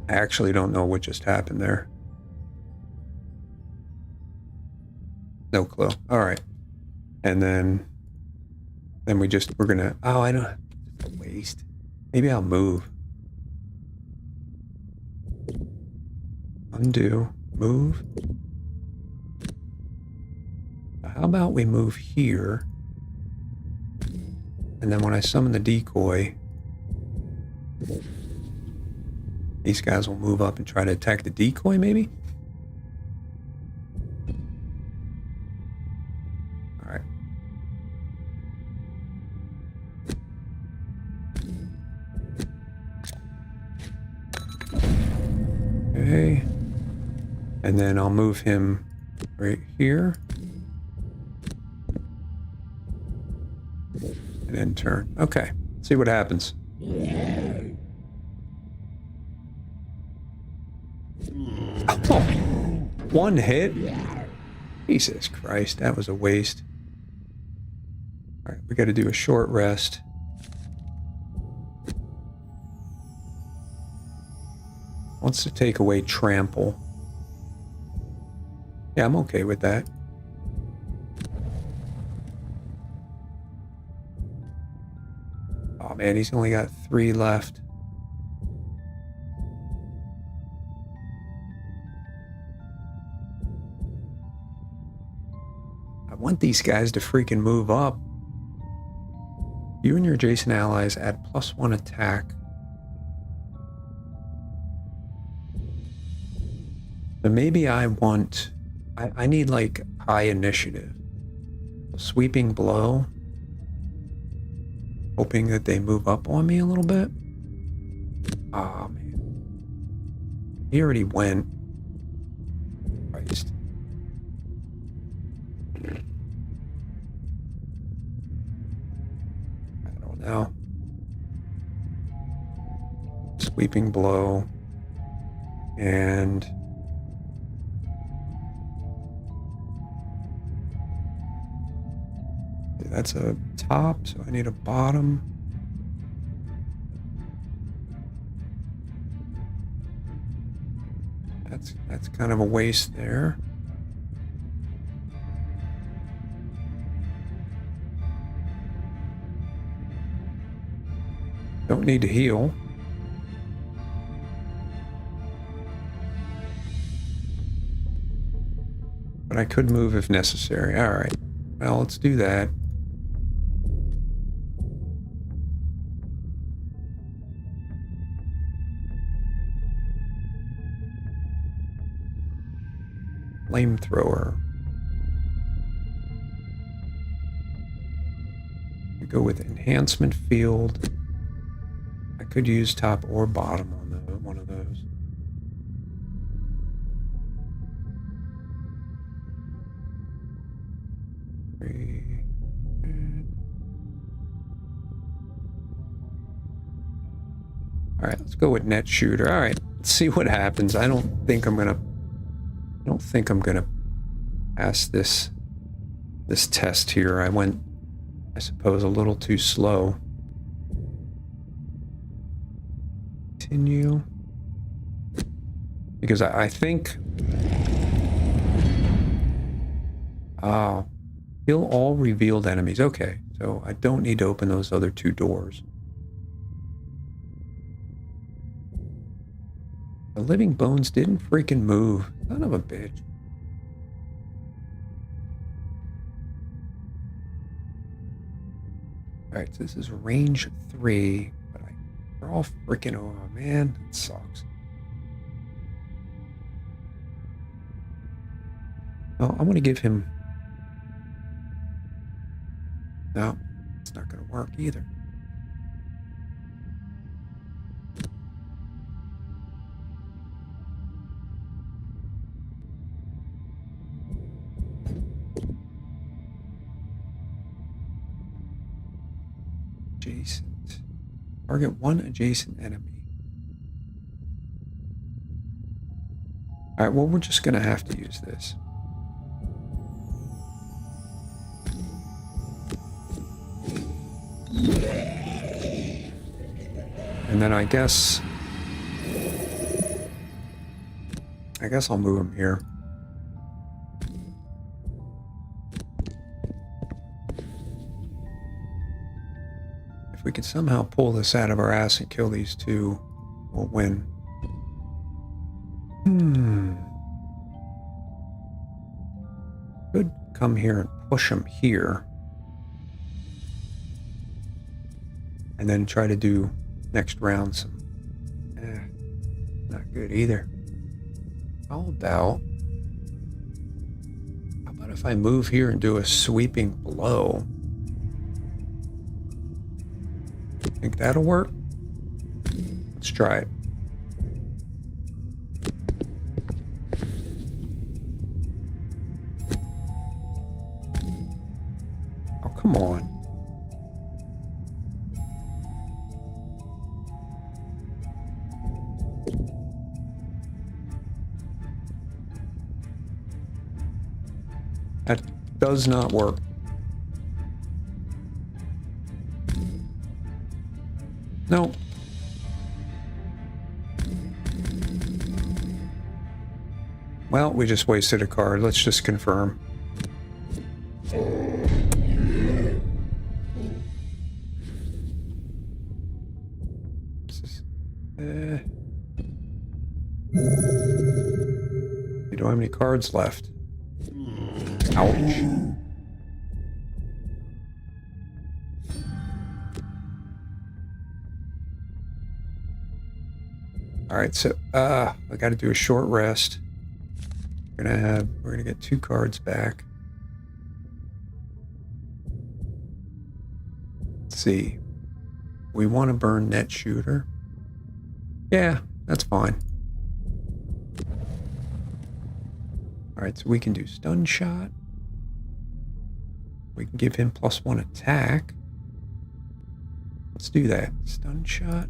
I actually don't know what just happened there. No clue. All right. And then we're gonna, oh, I don't, waste. Maybe I'll move. Undo, move. How about we move here? And then when I summon the decoy, these guys will move up and try to attack the decoy, maybe? All right. Okay. And then I'll move him right here. And then turn. Okay. See what happens. Oh, one hit? Jesus Christ, that was a waste. All right, we got to do a short rest. Wants to take away trample. Yeah, I'm okay with that. Oh man, he's only got 3 left. I want these guys to freaking move up. You and your adjacent allies add +1 attack. So maybe I want... I need like high initiative. Sweeping blow. Hoping that they move up on me a little bit. Ah, man. He already went. Christ. I don't know. Sweeping blow. And... that's a top, so I need a bottom. That's kind of a waste there. Don't need to heal. But I could move if necessary. All right. Well, let's do that. Flamethrower. We go with enhancement field. I could use top or bottom on one of those. All right, let's go with net shooter. All right, let's see what happens. I don't think I'm gonna pass this test here. I went, I suppose, a little too slow. Continue. Because I think... oh, kill all revealed enemies. Okay, so I don't need to open those other 2 doors. The living bones didn't freaking move. Son of a bitch. Alright, so this is range 3, but they're all freaking... oh man, that sucks. Oh, I want to give him... no, it's not going to work either. Adjacent. Target 1 adjacent enemy. Alright, well, we're just going to have to use this. And then I guess I'll move him here. If we can somehow pull this out of our ass and kill these 2, we'll win. Could come here and push him here. And then try to do next round some... not good either. How about if I move here and do a sweeping blow? Think that'll work? Let's try it. Does not work. No. Well, we just wasted a card. Let's just confirm. You don't have any cards left. Ouch. All right, so I got to do a short rest. We're gonna get 2 cards back. Let's see. We want to burn net shooter. Yeah, that's fine. All right, so we can do stun shot. We can give him +1 attack. Let's do that. Stun shot.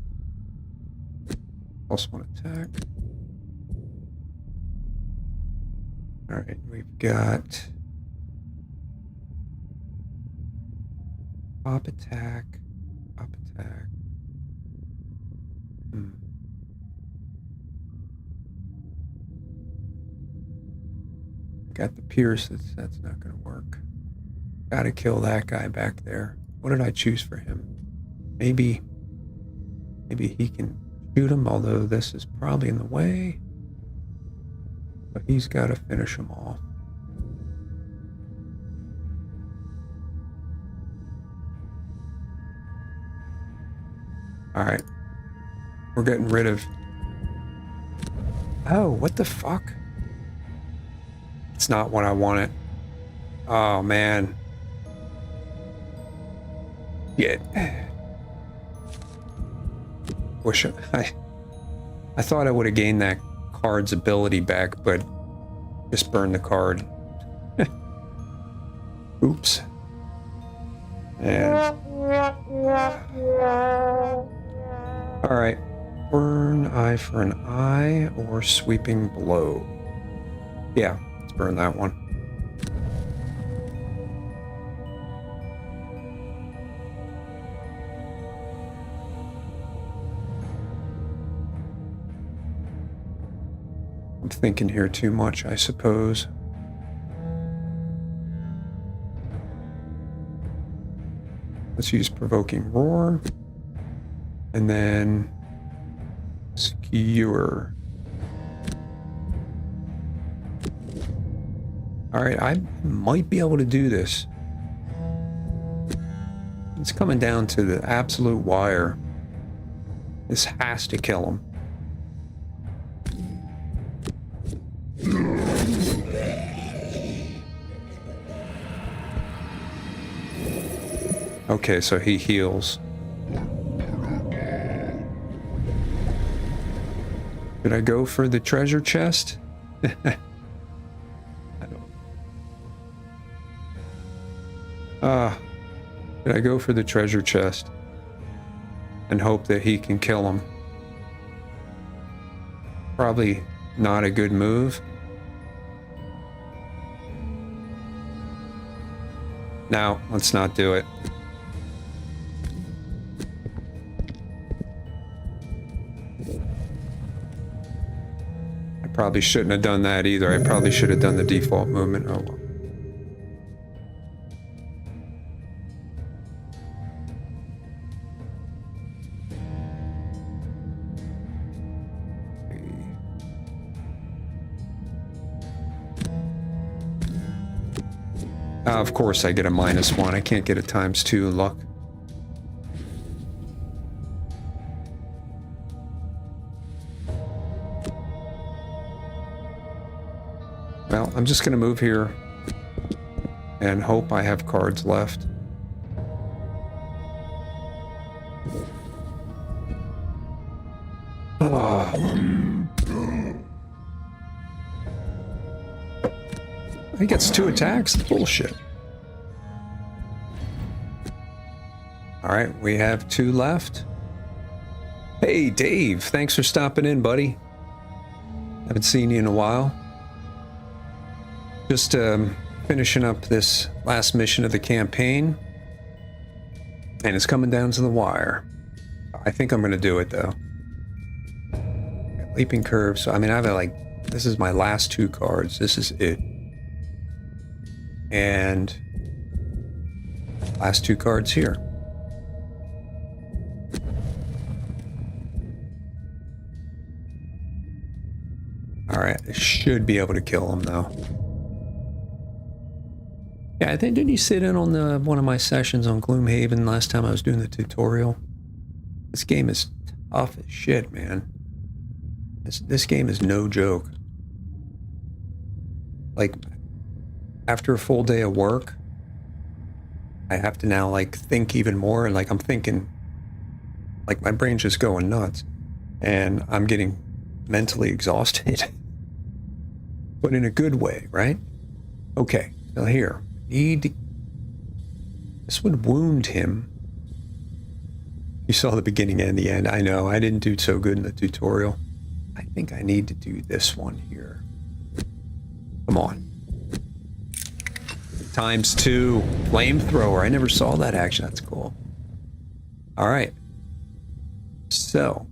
+1 attack. All right, we've got pop attack, pop attack. Got the Pierce, that's not gonna work. Gotta kill that guy back there. What did I choose for him? Maybe he can shoot him, although this is probably in the way. But he's gotta finish him off. All right. We're getting rid of... Oh, what the fuck? It's not what I wanted. Oh, man. Shit. Wish I thought I would have gained that card's ability back, but just burned the card. Oops. And... Alright. Burn eye for an eye or sweeping blow. Yeah, let's burn that one. I'm thinking here too much, I suppose. Let's use Provoking Roar. And then Skewer. Alright, I might be able to do this. It's coming down to the absolute wire. This has to kill him. Okay, so he heals. Did I go for the treasure chest? I don't. Did I go for the treasure chest and hope that he can kill him? Probably not a good move. No, let's not do it. Probably shouldn't have done that either. I probably should have done the default movement. Oh well. Of course I get a -1. I can't get a ×2 luck. Well, I'm just going to move here and hope I have cards left. He gets 2 attacks? Bullshit. Alright, we have 2 left. Hey, Dave, thanks for stopping in, buddy. Haven't seen you in a while. Just finishing up this last mission of the campaign. And it's coming down to the wire. I think I'm going to do it, though. Leaping curve. So, I mean, I have like... This is my last 2 cards. This is it. And... last 2 cards here. Alright, I should be able to kill him, though. Yeah, I think, didn't you sit in on one of my sessions on Gloomhaven last time I was doing the tutorial? This game is tough as shit, man. This game is no joke. Like, after a full day of work, I have to now, like, think even more, and, like, I'm thinking, like, my brain's just going nuts, and I'm getting mentally exhausted. But in a good way, right? Okay, so here. This would wound him. You saw the beginning and the end. I know, I didn't do so good in the tutorial. I think I need to do this one here. Come on. ×2 flamethrower. I never saw that action. That's cool. All right. So,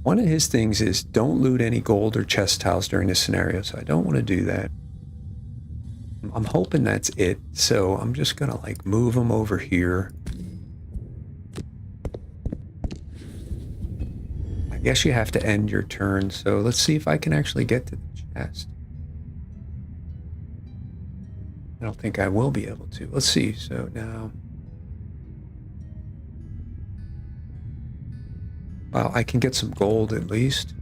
one of his things is don't loot any gold or chest tiles during this scenario, so I don't want to do that. I'm hoping that's it, so I'm just gonna like move him over here. I guess you have to end your turn, so let's see if I can actually get to the chest. I don't think I will be able to. Let's see, so now... Well, I can get some gold at least.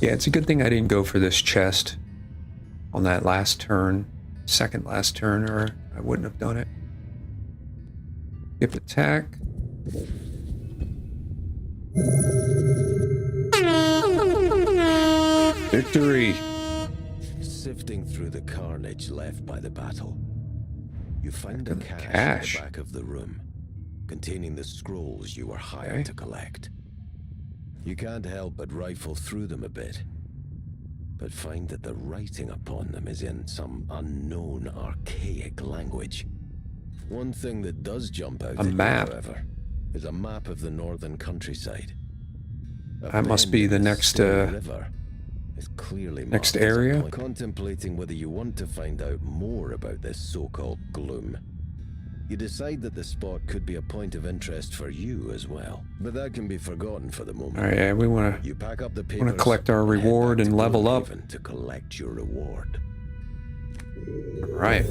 Yeah, it's a good thing I didn't go for this chest on that last turn, second last turn, or I wouldn't have done it. Skip attack. Victory! Sifting through the carnage left by the battle, you find a cache in the back of the room, containing the scrolls you were hired to collect. You can't help but rifle through them a bit, but find that the writing upon them is in some unknown archaic language. One thing that does jump out at you, however, is a map of the northern countryside. That must be the next next area. Contemplating whether you want to find out more about this so-called gloom. You decide that the spot could be a point of interest for you as well, but that can be forgotten for the moment. All right, yeah, we want to pack up the papers, collect our reward and level up. To collect your reward. All right,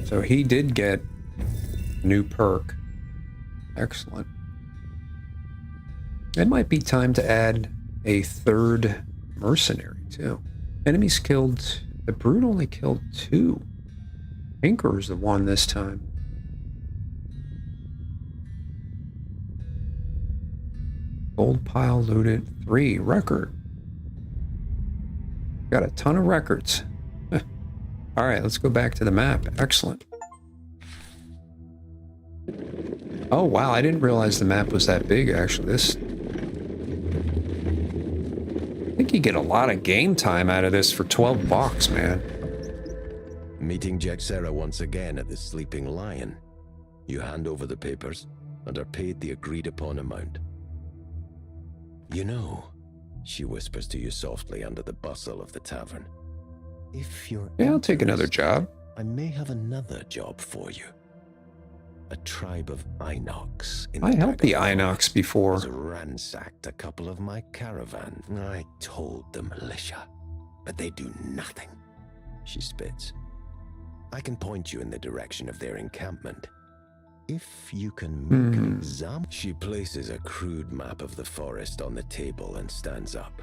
so he did get a new perk. Excellent. It might be time to add a third mercenary too. Enemies killed. The brute only killed 2. Tinker's the one this time. Gold pile looted 3. Record. Got a ton of records. All right, let's go back to the map. Excellent. Oh wow, I didn't realize the map was that big actually. I think you get a lot of game time out of this for $12, man. Meeting Jexera once again at the Sleeping Lion. You hand over the papers and are paid the agreed upon amount. You know, she whispers to you softly under the bustle of the tavern. If you're I'll take another job. I may have another job for you. A tribe of Inox. I helped the Inox before. Has ransacked a couple of my caravans. I told the militia, but they do nothing. She spits. I can point you in the direction of their encampment. If you can make an example. She places a crude map of the forest on the table and stands up,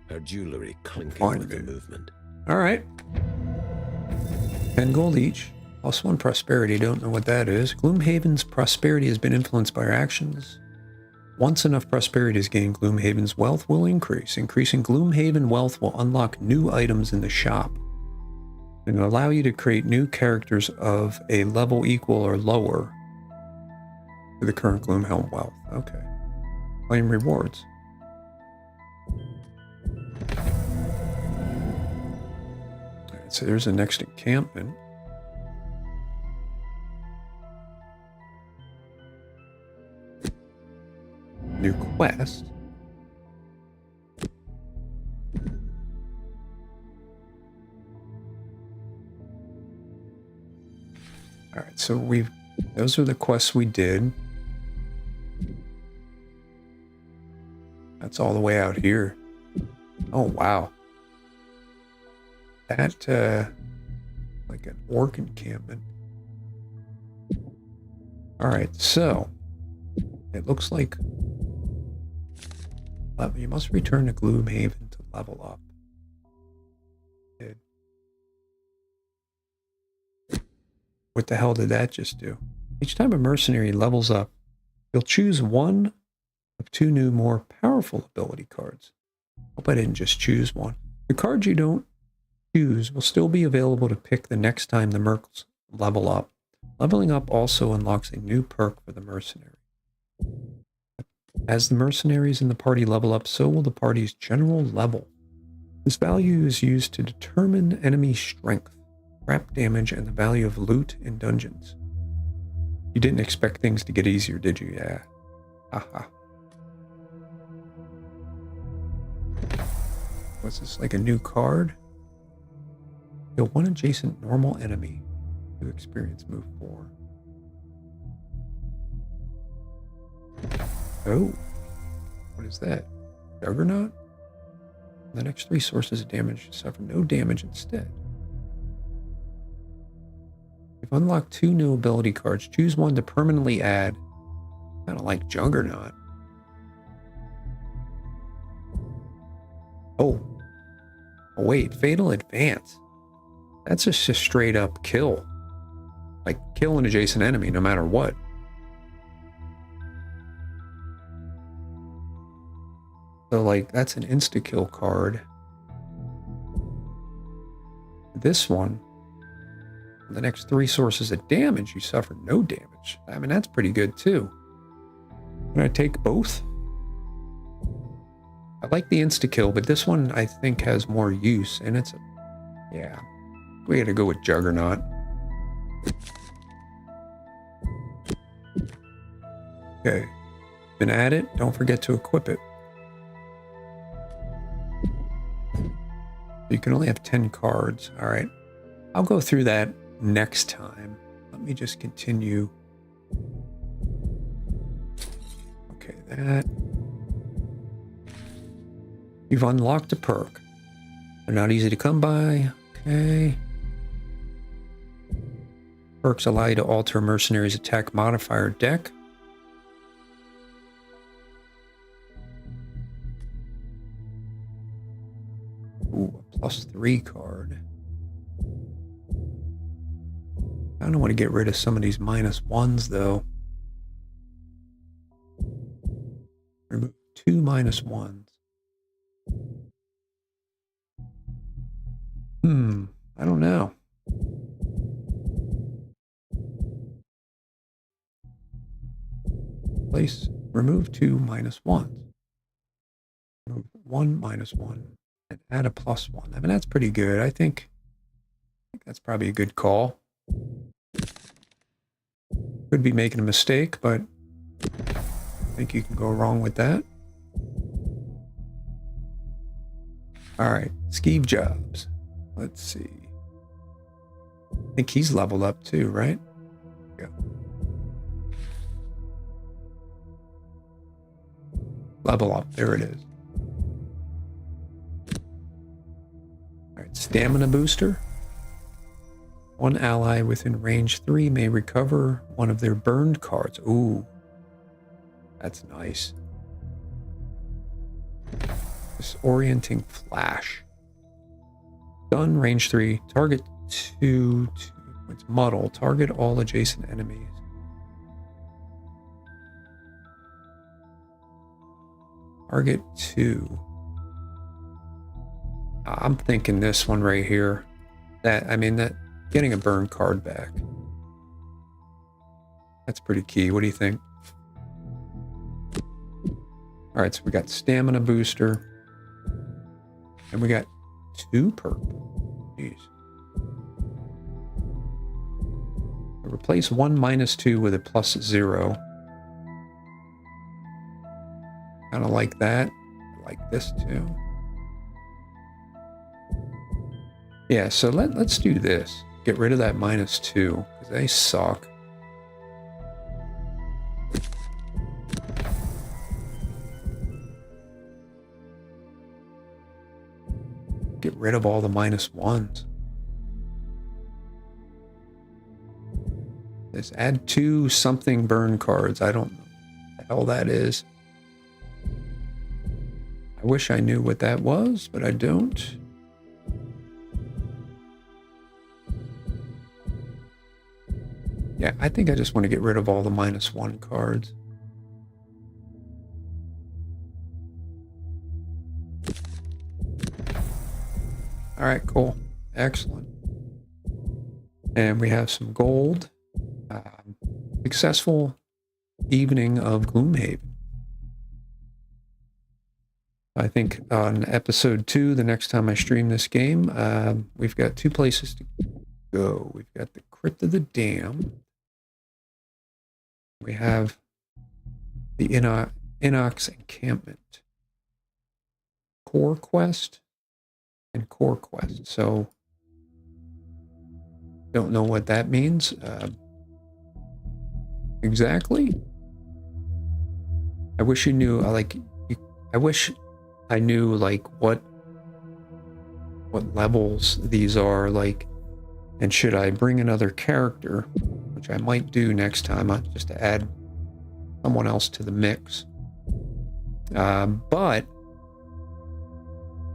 her jewelry clinking with the movement. All right. 10 gold each. +1 prosperity, don't know what that is. Gloomhaven's prosperity has been influenced by our actions. Once enough prosperity is gained, Gloomhaven's wealth will increase. Increasing Gloomhaven wealth will unlock new items in the shop and allow you to create new characters of a level equal or lower to the current Gloomhaven wealth. Okay. Claim rewards. Alright, so there's the next encampment. New quest. Alright, so those are the quests we did. That's all the way out here. Oh, wow. That, like an orc encampment. Alright, so it looks like you must return to Gloomhaven to level up. What the hell did that just do? Each time a mercenary levels up, you'll choose one of 2 new, more powerful ability cards. Hope I didn't just choose one. The cards you don't choose will still be available to pick the next time the mercs level up. Leveling up also unlocks a new perk for the mercenary. As the mercenaries in the party level up, so will the party's general level. This value is used to determine enemy strength, trap damage, and the value of loot in dungeons. You didn't expect things to get easier, did you? Yeah. Haha. What's this, like a new card? Kill one adjacent normal enemy to experience move 4. Oh. What is that? Juggernaut? The next 3 sources of damage suffer no damage instead. You've unlocked 2 new ability cards. Choose one to permanently add. Kind of like Juggernaut. Oh. Oh, wait. Fatal Advance. That's just a straight up kill. Like, kill an adjacent enemy no matter what. So, like, that's an insta-kill card. This one, the next 3 sources of damage, you suffer no damage. I mean, that's pretty good, too. Can I take both? I like the insta-kill, but this one, I think, has more use, and it's a... Yeah. We gotta go with Juggernaut. Okay. Been at it. Don't forget to equip it. You can only have 10 cards. All right. I'll go through that next time. Let me just continue. Okay, that. You've unlocked a perk. They're not easy to come by. Okay. Perks allow you to alter mercenary's attack modifier deck. Ooh, a +3 card. I don't want to get rid of some of these -1s, though. Remove 2 -1s. I don't know. Remove 2 -1s. Remove 1 -1 and add a +1. I mean, that's pretty good. I think that's probably a good call. Could be making a mistake, but I think you can go wrong with that. All right, Skeeve Jobs. Let's see. I think he's leveled up too, right? Yeah. Level up. There it is. All right, stamina booster. One ally within range 3 may recover one of their burned cards. Ooh, that's nice. Disorienting flash. Stun range 3. Target 2. It's muddle. Target all adjacent enemies. Target 2. I'm thinking this one right here. That getting a burn card back. That's pretty key. What do you think? All right, so we got stamina booster. And we got 2 purple. Jeez. Replace 1 -2 with a +0. Kind of like that. I like this too. Yeah, so let's do this. Get rid of that -2 because they suck. Get rid of all the -1s. Let's add 2 something burn cards. I don't know what the hell that is. I wish I knew what that was, but I don't. Yeah, I think I just want to get rid of all the -1 cards. All right, cool. Excellent. And we have some gold. Successful evening of Gloomhaven. I think on episode 2, the next time I stream this game, we've got 2 places to go. We've got the Crypt of the Dam. We have the Inox Encampment. Core Quest and Core Quest. So, don't know what that means. Exactly. I wish you knew. I wish I knew like what levels these are like, and should I bring another character, which I might do next time, just to add someone else to the mix. But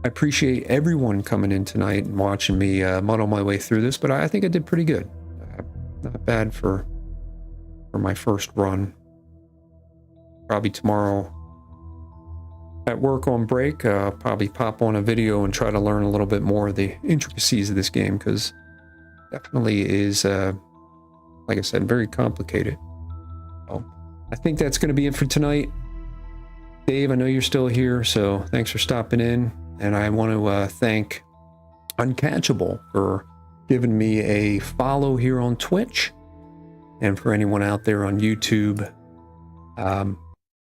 I appreciate everyone coming in tonight and watching me muddle my way through this. But I think I did pretty good. Not bad for my first run. Probably tomorrow at work on break, probably pop on a video and try to learn a little bit more of the intricacies of this game, because definitely is, like I said, very complicated. So I think that's going to be it for tonight. Dave, I know you're still here, so thanks for stopping in. And I want to thank Uncatchable for giving me a follow here on Twitch. And for anyone out there on YouTube,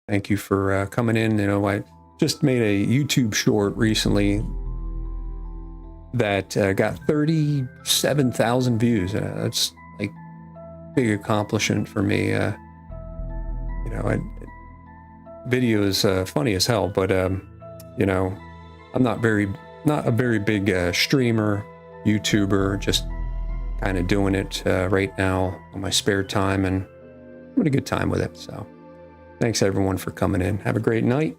thank you for coming in. You know, I just made a YouTube short recently that got 37,000 views. That's like a big accomplishment for me. You know, video is funny as hell, but you know, I'm not a very big streamer, YouTuber, just kind of doing it right now on my spare time, and I'm having a good time with it. So thanks everyone for coming in. Have a great night.